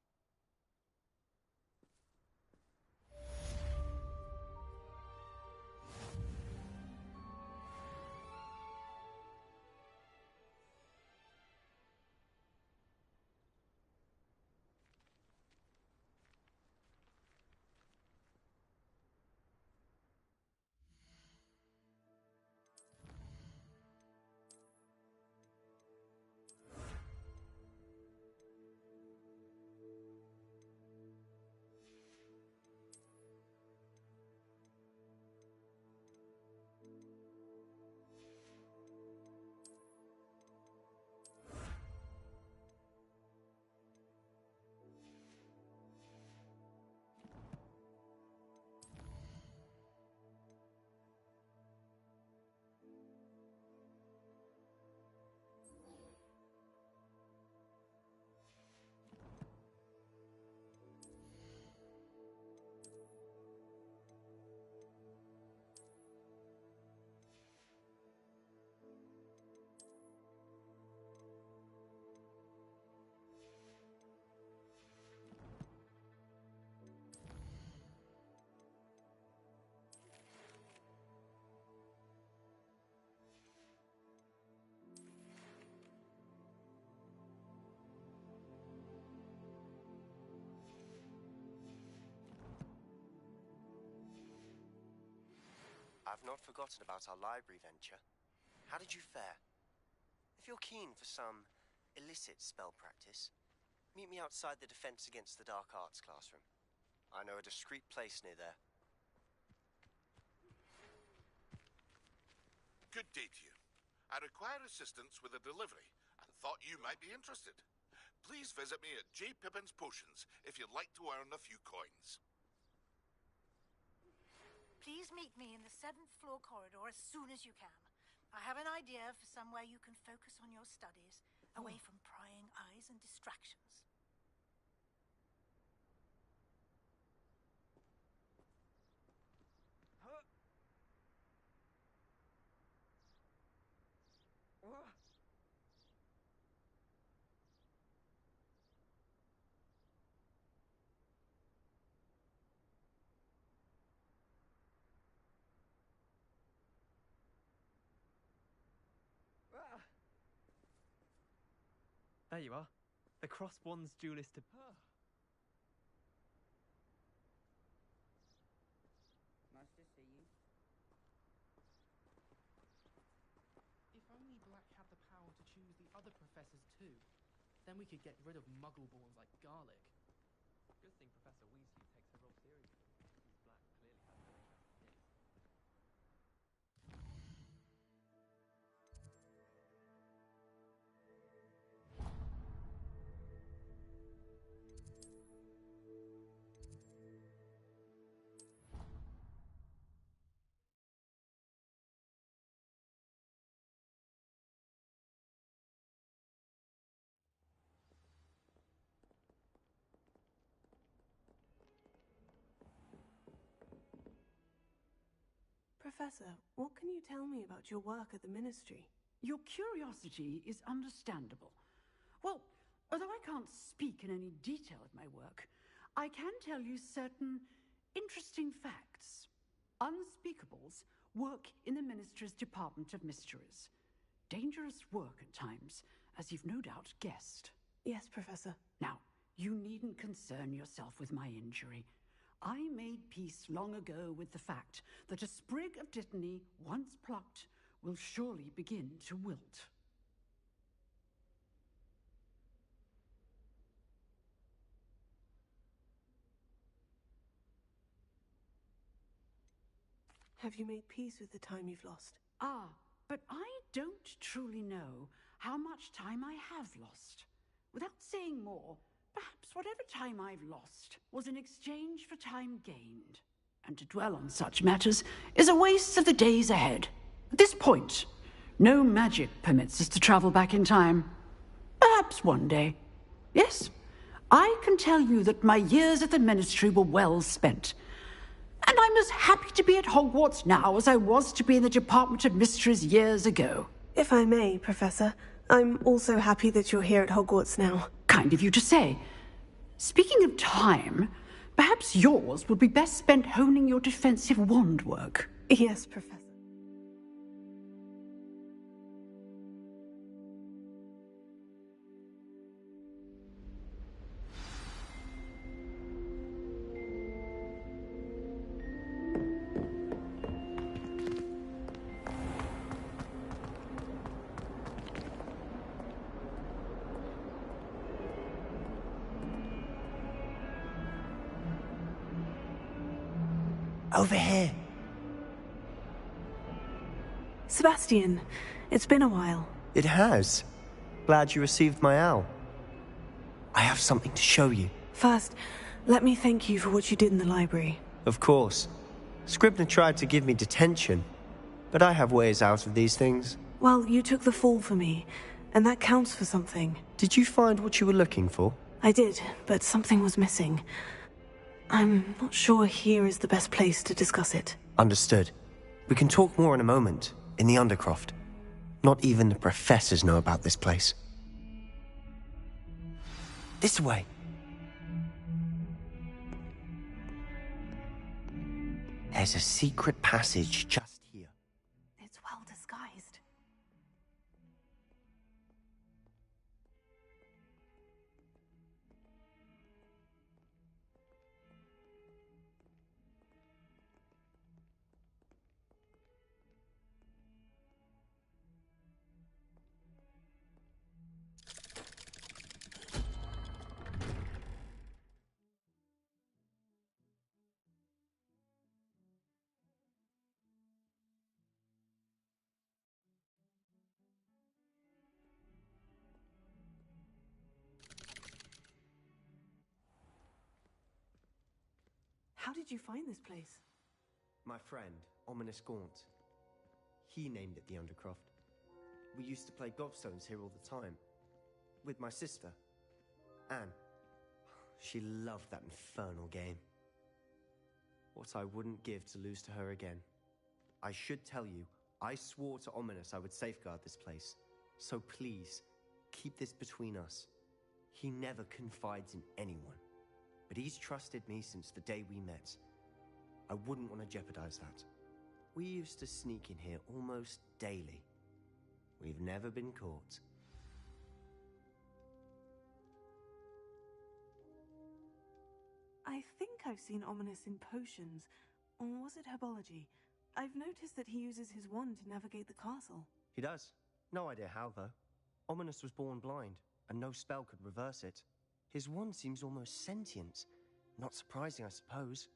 I've not forgotten about our library venture. How did you fare? If you're keen for some illicit spell practice, meet me outside the Defense Against the Dark Arts classroom. I know a discreet place near there. Good day to you. I require assistance with a delivery and thought you might be interested. Please visit me at J. Pippin's Potions if you'd like to earn a few coins. Please meet me in the 7th floor corridor as soon as you can. I have an idea for somewhere you can focus on your studies, away from prying eyes and distractions. There you are. The Crosswands duelist. Nice to see you. If only Black had the power to choose the other professors too, then we could get rid of muggle-borns like Garlic. Good thing Professor Weasley takes her role seriously, since Black clearly has no interest in his. Professor, what can you tell me about your work at the Ministry? Your curiosity is understandable. Well, although I can't speak in any detail of my work, I can tell you certain interesting facts. Unspeakables work in the Ministry's Department of Mysteries. Dangerous work at times, as you've no doubt guessed. Yes, Professor. Now, you needn't concern yourself with my injury. I made peace long ago with the fact that a sprig of dittany, once plucked, will surely begin to wilt. Have you made peace with the time you've lost? Ah, but I don't truly know how much time I have lost. Without saying more, perhaps whatever time I've lost was in exchange for time gained. And to dwell on such matters is a waste of the days ahead. At this point, no magic permits us to travel back in time. Perhaps one day. Yes, I can tell you that my years at the Ministry were well spent. And I'm as happy to be at Hogwarts now as I was to be in the Department of Mysteries years ago. If I may, Professor, I'm also happy that you're here at Hogwarts now. Kind of you to say. Speaking of time, perhaps yours would be best spent honing your defensive wand work. Yes, Professor. Over here. Sebastian, it's been a while. It has. Glad you received my owl. I have something to show you. First, let me thank you for what you did in the library. Of course. Scribner tried to give me detention, but I have ways out of these things. Well, you took the fall for me, and that counts for something. Did you find what you were looking for? I did, but something was missing. I'm not sure here is the best place to discuss it. Understood. We can talk more in a moment, in the Undercroft. Not even the professors know about this place. This way. There's a secret passage just here. It's well disguised. How did you find this place? My friend, Ominous Gaunt. He named it the Undercroft. We used to play gobstones here all the time. With my sister, Anne. She loved that infernal game. What I wouldn't give to lose to her again. I should tell you, I swore to Ominous I would safeguard this place. So please, keep this between us. He never confides in anyone. But he's trusted me since the day we met. I wouldn't want to jeopardize that. We used to sneak in here almost daily. We've never been caught. I think I've seen Ominous in potions, or was it herbology? I've noticed that he uses his wand to navigate the castle. He does. No idea how, though. Ominous was born blind, and no spell could reverse it. His wand seems almost sentient. Not surprising, I suppose.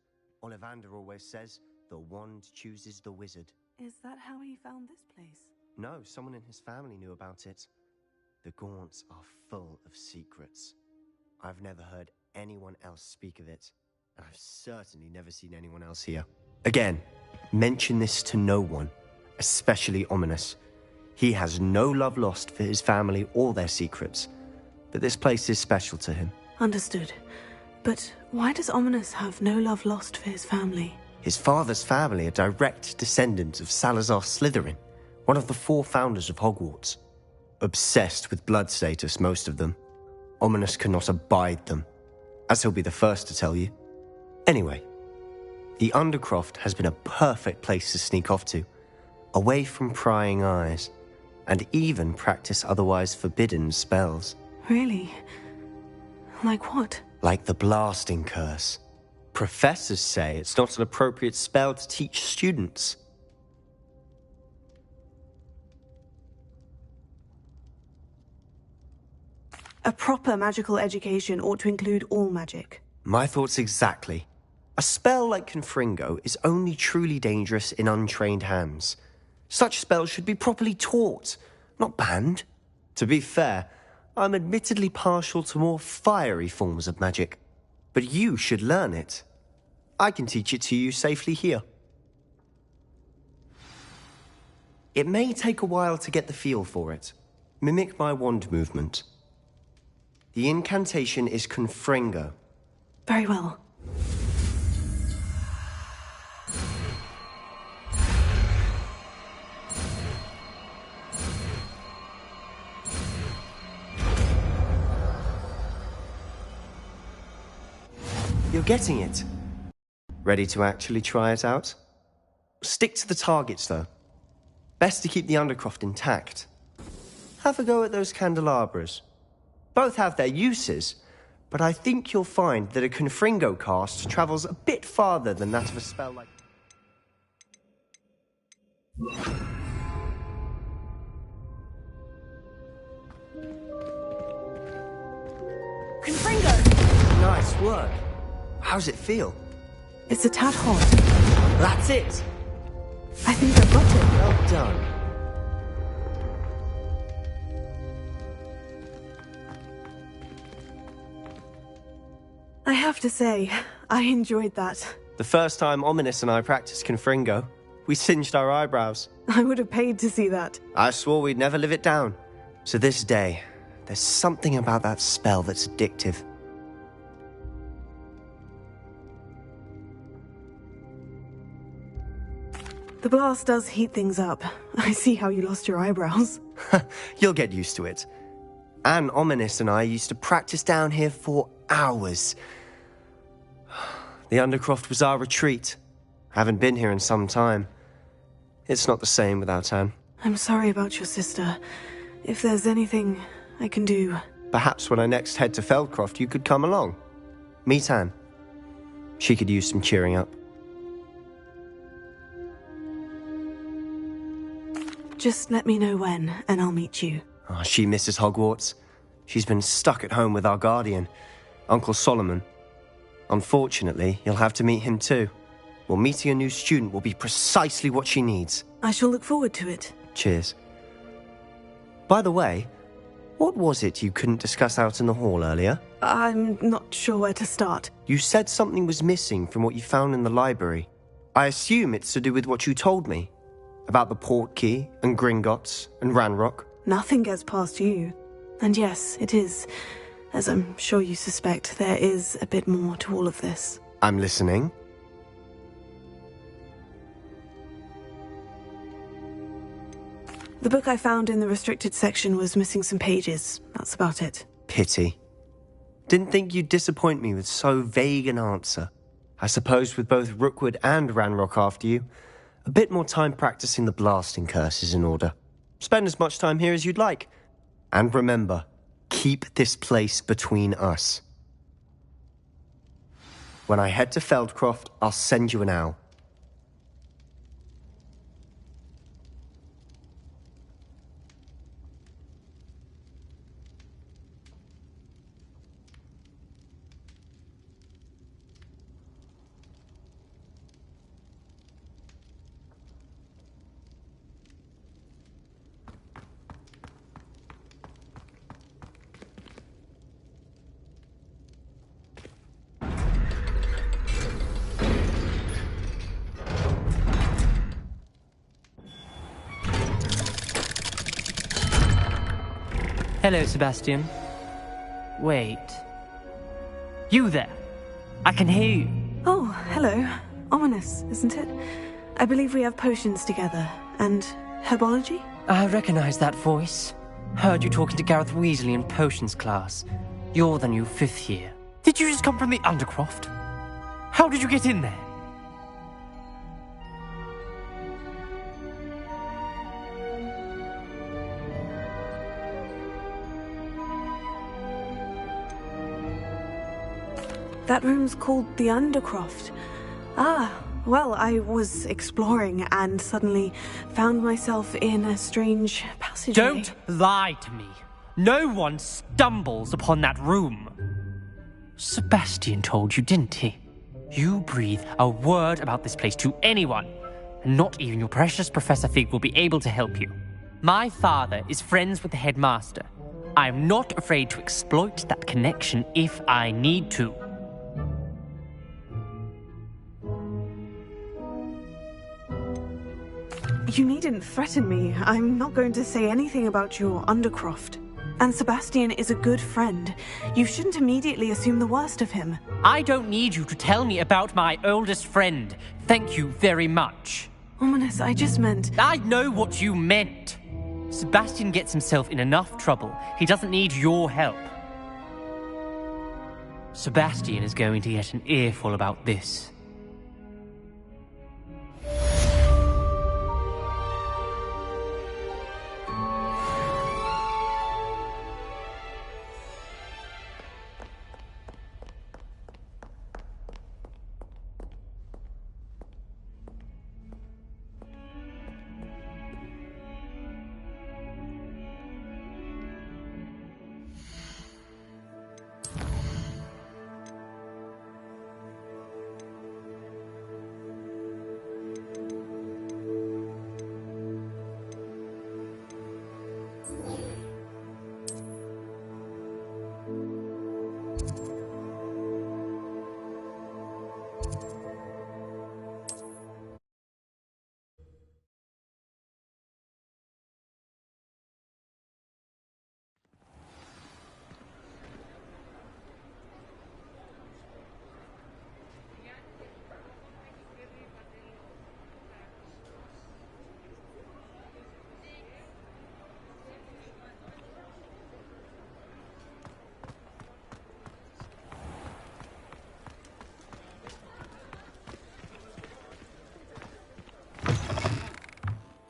Ollivander always says, the wand chooses the wizard. Is that how he found this place? No, someone in his family knew about it. The Gaunts are full of secrets. I've never heard anyone else speak of it, and I've certainly never seen anyone else here. Again, mention this to no one, especially Ominous. He has no love lost for his family or their secrets, but this place is special to him. Understood. But why does Ominous have no love lost for his family? His father's family are direct descendants of Salazar Slytherin, one of the 4 founders of Hogwarts. Obsessed with blood status, most of them. Ominous cannot abide them, as he'll be the first to tell you. Anyway, the Undercroft has been a perfect place to sneak off to, away from prying eyes, and even practice otherwise forbidden spells. Really? Like what? Like the blasting curse. Professors say it's not an appropriate spell to teach students. A proper magical education ought to include all magic. My thoughts exactly. A spell like Confringo is only truly dangerous in untrained hands. Such spells should be properly taught, not banned. To be fair, I'm admittedly partial to more fiery forms of magic, but you should learn it. I can teach it to you safely here. It may take a while to get the feel for it. Mimic my wand movement. The incantation is Confringo. Very well. You're getting it. Ready to actually try it out? Stick to the targets, though. Best to keep the Undercroft intact. Have a go at those candelabras. Both have their uses, but I think you'll find that a Confringo cast travels a bit farther than that of a spell like... Confringo! Nice work. How's it feel? It's a tad hot. That's it! I think I've got it. Well done. I have to say, I enjoyed that. The first time Ominous and I practiced Confringo, we singed our eyebrows. I would have paid to see that. I swore we'd never live it down. So this day, there's something about that spell that's addictive. The blast does heat things up. I see how you lost your eyebrows. You'll get used to it. Anne, Ominous and I used to practice down here for hours. The Undercroft was our retreat. Haven't been here in some time. It's not the same without Anne. I'm sorry about your sister. If there's anything I can do... Perhaps when I next head to Feldcroft, you could come along. Meet Anne. She could use some cheering up. Just let me know when, and I'll meet you. Oh, she misses Hogwarts. She's been stuck at home with our guardian, Uncle Solomon. Unfortunately, you'll have to meet him too. Well, meeting a new student will be precisely what she needs. I shall look forward to it. Cheers. By the way, what was it you couldn't discuss out in the hall earlier? I'm not sure where to start. You said something was missing from what you found in the library. I assume it's to do with what you told me. About the Portkey, and Gringotts, and Ranrock. Nothing gets past you. And yes, it is. As I'm sure you suspect, there is a bit more to all of this. I'm listening. The book I found in the restricted section was missing some pages. That's about it. Pity. Didn't think you'd disappoint me with so vague an answer. I suppose with both Rookwood and Ranrock after you, a bit more time practicing the blasting curse is in order. Spend as much time here as you'd like. And remember, keep this place between us. When I head to Feldcroft, I'll send you an owl. Hello, Sebastian. Wait. You there? I can hear you. Oh, hello. Ominous, isn't it? I believe we have potions together. And herbology? I recognize that voice. Heard you talking to Gareth Weasley in potions class. You're the new 5th year. Did you just come from the Undercroft? How did you get in there? That room's called the Undercroft. Ah, well, I was exploring and suddenly found myself in a strange passageway. Don't lie to me. No one stumbles upon that room. Sebastian told you, didn't he? You breathe a word about this place to anyone, and not even your precious Professor Fig will be able to help you. My father is friends with the headmaster. I am not afraid to exploit that connection if I need to. You needn't threaten me. I'm not going to say anything about your Undercroft. And Sebastian is a good friend. You shouldn't immediately assume the worst of him. I don't need you to tell me about my oldest friend. Thank you very much. Ominous, I just meant... I know what you meant. Sebastian gets himself in enough trouble. He doesn't need your help. Sebastian is going to get an earful about this.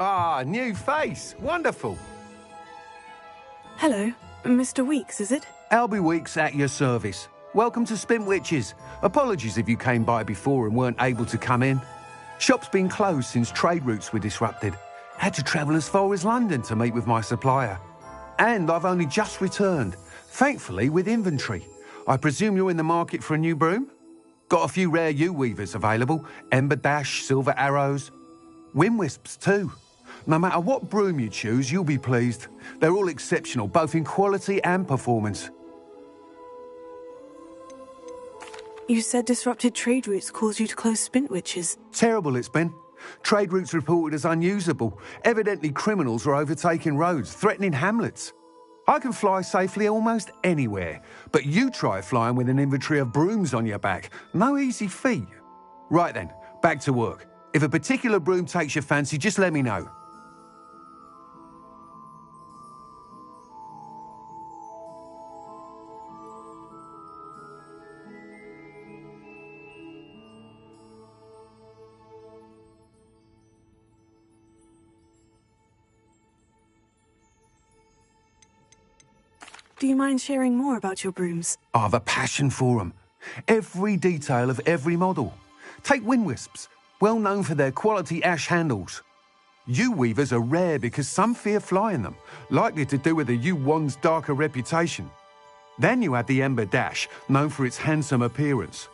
Ah, new face. Wonderful. Hello. Mr. Weeks, is it? Albie Weeks at your service. Welcome to Spintwitches. Apologies if you came by before and weren't able to come in. Shop's been closed since trade routes were disrupted. Had to travel as far as London to meet with my supplier. And I've only just returned, thankfully with inventory. I presume you're in the market for a new broom? Got a few rare U-weavers available. Ember Dash, Silver Arrows. Windwisps too. No matter what broom you choose, you'll be pleased. They're all exceptional, both in quality and performance. You said disrupted trade routes caused you to close Spintwitches. Terrible it's been. Trade routes reported as unusable. Evidently criminals are overtaking roads, threatening hamlets. I can fly safely almost anywhere, but you try flying with an inventory of brooms on your back. No easy feat. Right then, back to work. If a particular broom takes your fancy, just let me know. Do you mind sharing more about your brooms? I have a passion for them. Every detail of every model. Take wind wisps, well known for their quality ash handles. Yew weavers are rare because some fear flying them, likely to do with the yew wand's darker reputation. Then you have the ember dash, known for its handsome appearance.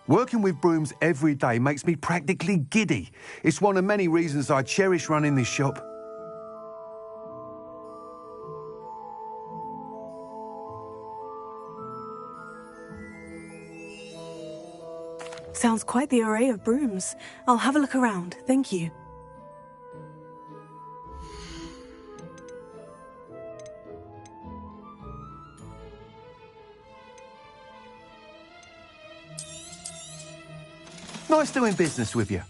Working with brooms every day makes me practically giddy. It's one of many reasons I cherish running this shop. Sounds quite the array of brooms. I'll have a look around, thank you. Nice doing business with you.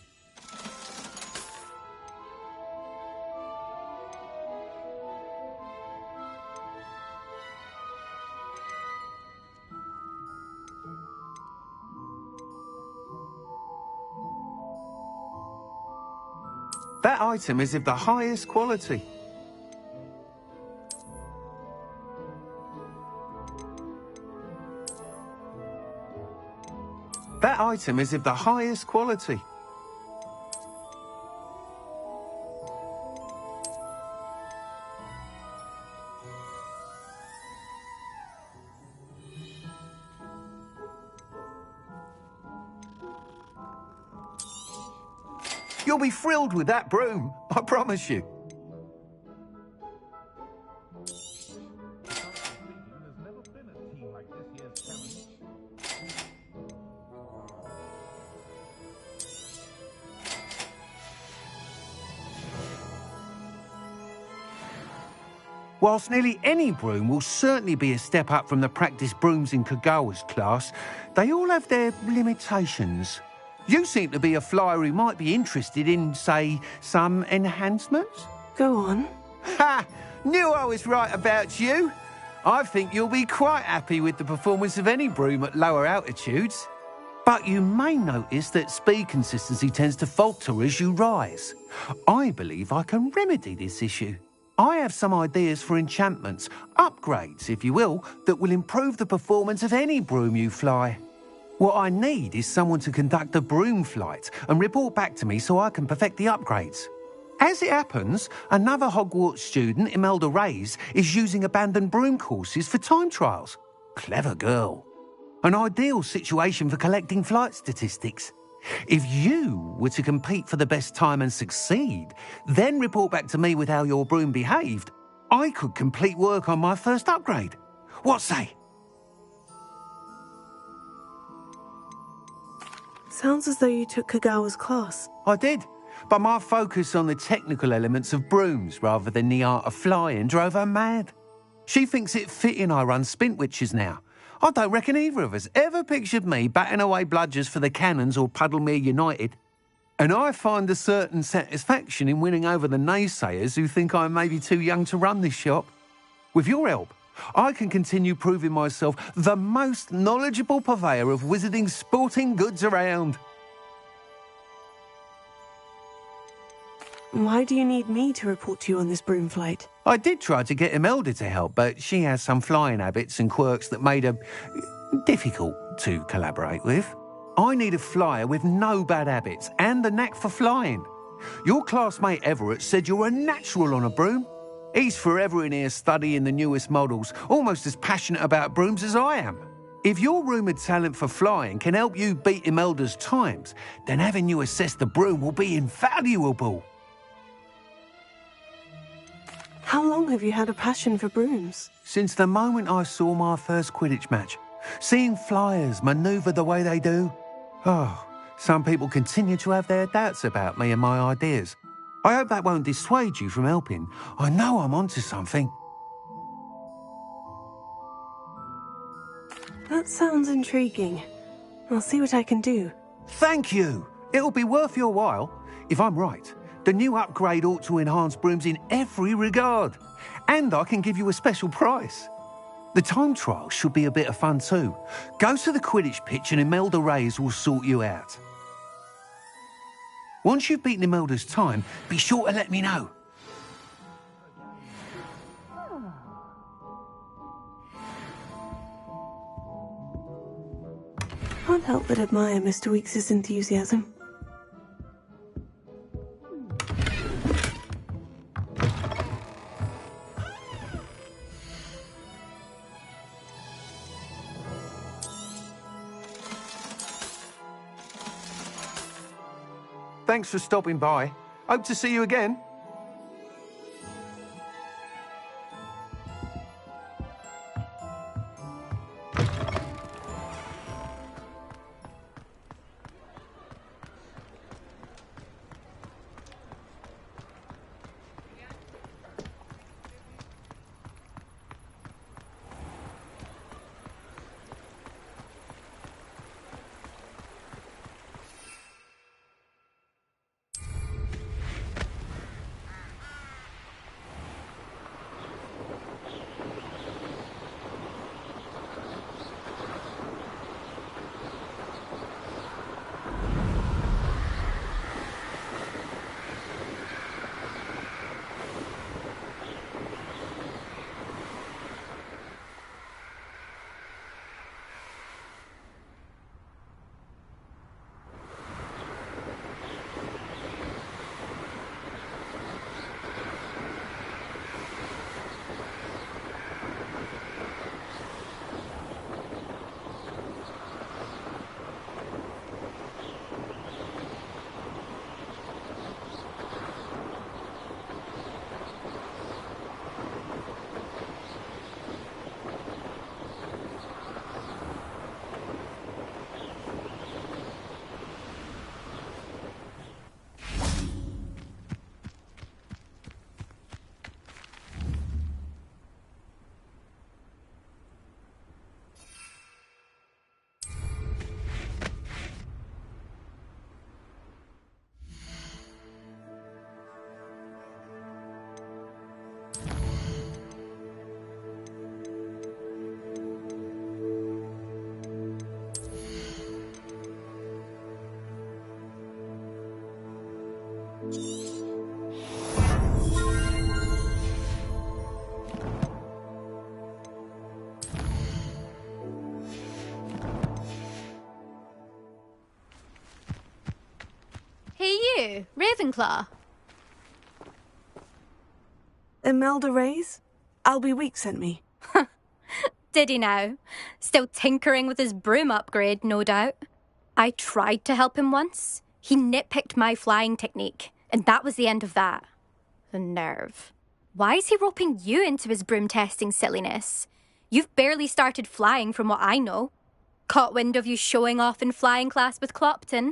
That item is of the highest quality. That item is of the highest quality. You'll be thrilled with that broom, I promise you. Whilst nearly any broom will certainly be a step up from the practice brooms in Kagawa's class, they all have their limitations. You seem to be a flyer who might be interested in, say, some enhancements? Go on. Ha! Knew I was right about you. I think you'll be quite happy with the performance of any broom at lower altitudes. But you may notice that speed consistency tends to falter as you rise. I believe I can remedy this issue. I have some ideas for enchantments, upgrades, if you will, that will improve the performance of any broom you fly. What I need is someone to conduct a broom flight and report back to me so I can perfect the upgrades. As it happens, another Hogwarts student, Imelda Reyes, is using abandoned broom courses for time trials. Clever girl. An ideal situation for collecting flight statistics. If you were to compete for the best time and succeed, then report back to me with how your broom behaved, I could complete work on my first upgrade. What say? Sounds as though you took Kagawa's class. I did, but my focus on the technical elements of brooms rather than the art of flying drove her mad. She thinks it fitting I run Spintwitches now. I don't reckon either of us ever pictured me batting away bludgers for the Cannons or Puddlemere United. And I find a certain satisfaction in winning over the naysayers who think I'm maybe too young to run this shop. With your help, I can continue proving myself the most knowledgeable purveyor of wizarding sporting goods around. Why do you need me to report to you on this broom flight? I did try to get Imelda to help, but she has some flying habits and quirks that made her difficult to collaborate with. I need a flyer with no bad habits and the knack for flying. Your classmate Everett said you're a natural on a broom. He's forever in here studying the newest models, almost as passionate about brooms as I am. If your rumoured talent for flying can help you beat Imelda's times, then having you assess the broom will be invaluable. How long have you had a passion for brooms? Since the moment I saw my first Quidditch match. Seeing flyers manoeuvre the way they do. Oh, some people continue to have their doubts about me and my ideas. I hope that won't dissuade you from helping. I know I'm onto something. That sounds intriguing. I'll see what I can do. Thank you. It'll be worth your while. If I'm right, the new upgrade ought to enhance brooms in every regard. And I can give you a special price. The time trial should be a bit of fun too. Go to the Quidditch pitch and Imelda Reyes will sort you out. Once you've beaten Imelda's time, be sure to let me know. can't help but admire Mr. Weekes' enthusiasm. Thanks for stopping by. Hope to see you again. Hey you, Ravenclaw. Imelda Reyes? Albie Weeks sent me. Did he now? Still tinkering with his broom upgrade, no doubt. I tried to help him once. He nitpicked my flying technique, and that was the end of that. The nerve. Why is he roping you into his broom testing silliness? You've barely started flying from what I know. Caught wind of you showing off in flying class with Clopton.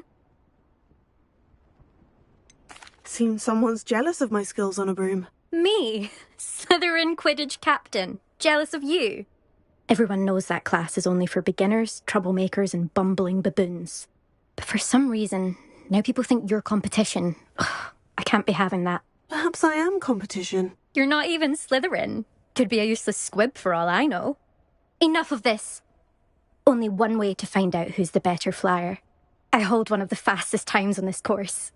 Seems someone's jealous of my skills on a broom. Me? Slytherin Quidditch captain. Jealous of you? Everyone knows that class is only for beginners, troublemakers, and bumbling baboons. But for some reason, now people think you're competition. Ugh, I can't be having that. Perhaps I am competition. You're not even Slytherin. Could be a useless squib for all I know. Enough of this. Only one way to find out who's the better flyer. I hold one of the fastest times on this course.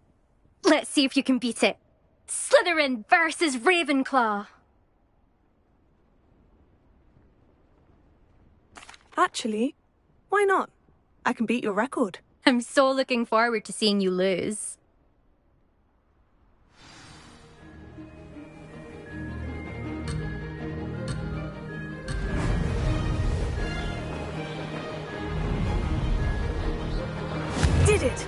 Let's see if you can beat it. Slytherin versus Ravenclaw. Actually, why not? I can beat your record. I'm so looking forward to seeing you lose. Did it!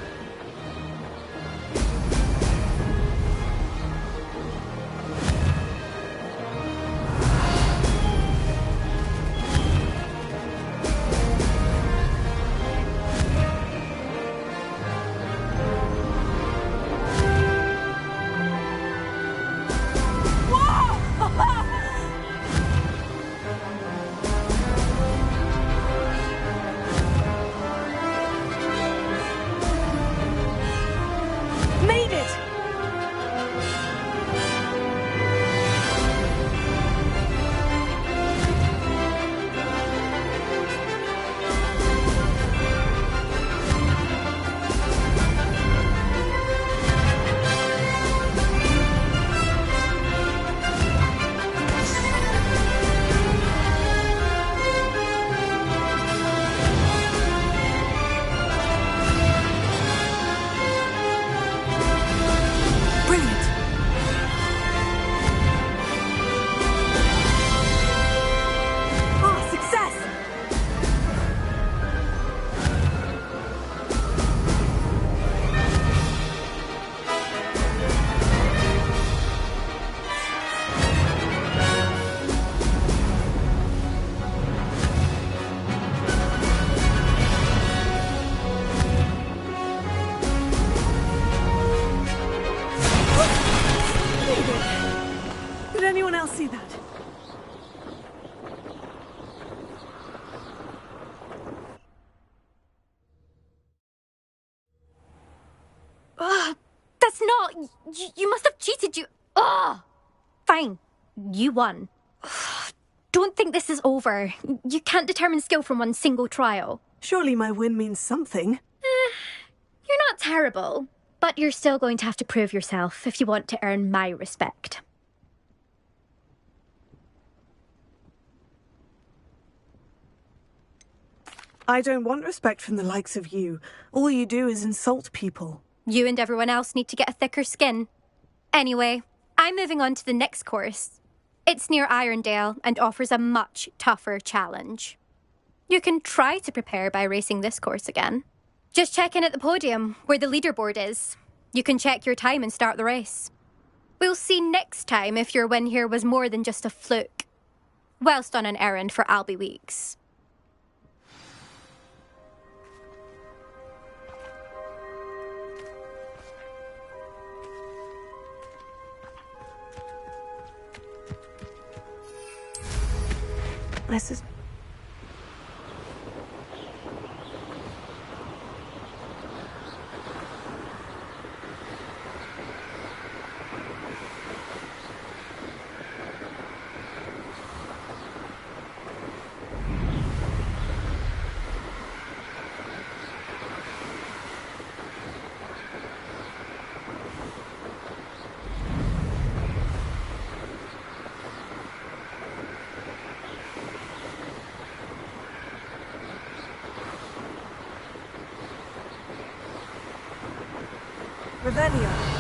see that. Ugh, that's not... You must have cheated, you... Ugh! Fine. You won. Ugh, don't think this is over. You can't determine skill from one single trial. Surely my win means something. You're not terrible, but you're still going to have to prove yourself if you want to earn my respect. I don't want respect from the likes of you. All you do is insult people. You and everyone else need to get a thicker skin. Anyway, I'm moving on to the next course. It's near Irondale and offers a much tougher challenge. You can try to prepare by racing this course again. Just check in at the podium, where the leaderboard is. You can check your time and start the race. We'll see next time if your win here was more than just a fluke. Whilst on an errand for Albie Weeks. Revelio.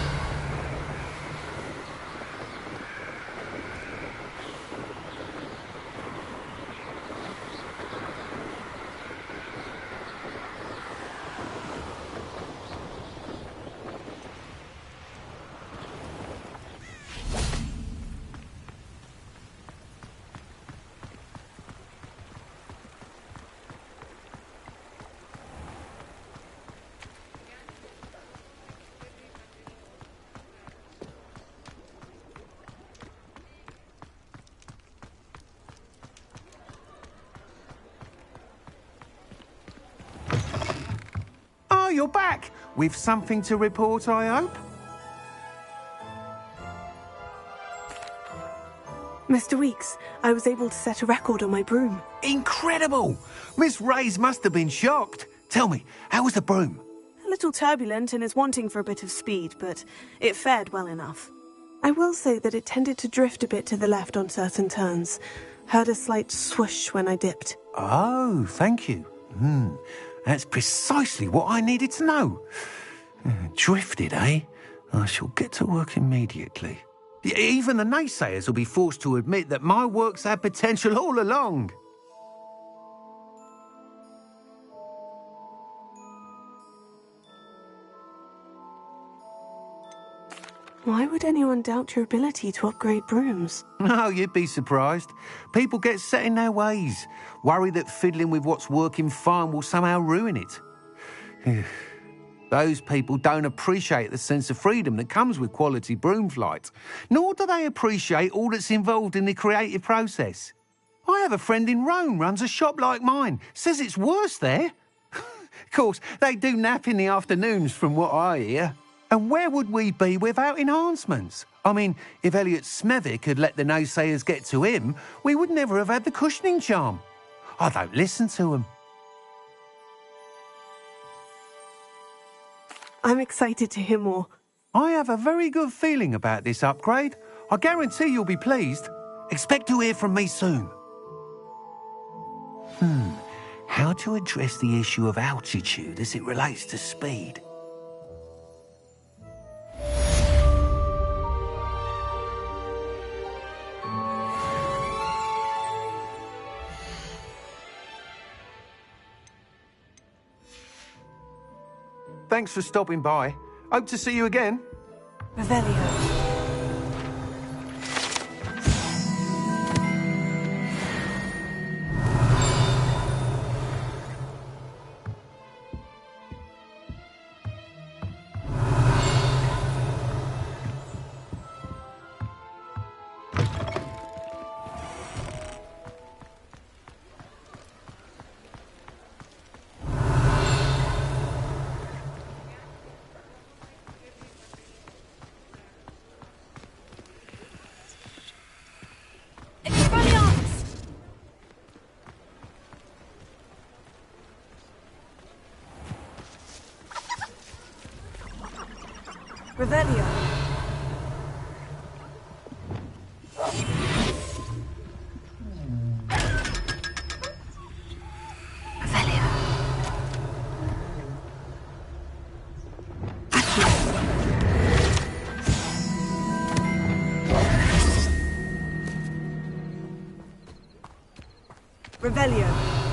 Oh, you're back! With something to report, I hope? Mr. Weeks, I was able to set a record on my broom. Incredible! Miss Reyes must have been shocked. Tell me, how was the broom? A little turbulent and is wanting for a bit of speed, but it fared well enough. I will say that it tended to drift a bit to the left on certain turns. Heard a slight swoosh when I dipped. Oh, thank you. That's precisely what I needed to know. Drifted, eh? I shall get to work immediately. Even the naysayers will be forced to admit that my work's had potential all along. Why would anyone doubt your ability to upgrade brooms? No, you'd be surprised. People get set in their ways, worry that fiddling with what's working fine will somehow ruin it. Those people don't appreciate the sense of freedom that comes with quality broom flight, nor do they appreciate all that's involved in the creative process. I have a friend in Rome runs a shop like mine, says it's worse there. Of course, they do nap in the afternoons from what I hear. And where would we be without enhancements? I mean, if Elliot Smethwick had let the naysayers get to him, we would never have had the cushioning charm. I don't listen to them. I'm excited to hear more. I have a very good feeling about this upgrade. I guarantee you'll be pleased. Expect to hear from me soon. How to address the issue of altitude as it relates to speed? Thanks for stopping by. Hope to see you again. Revelio. Revelio. Revelio.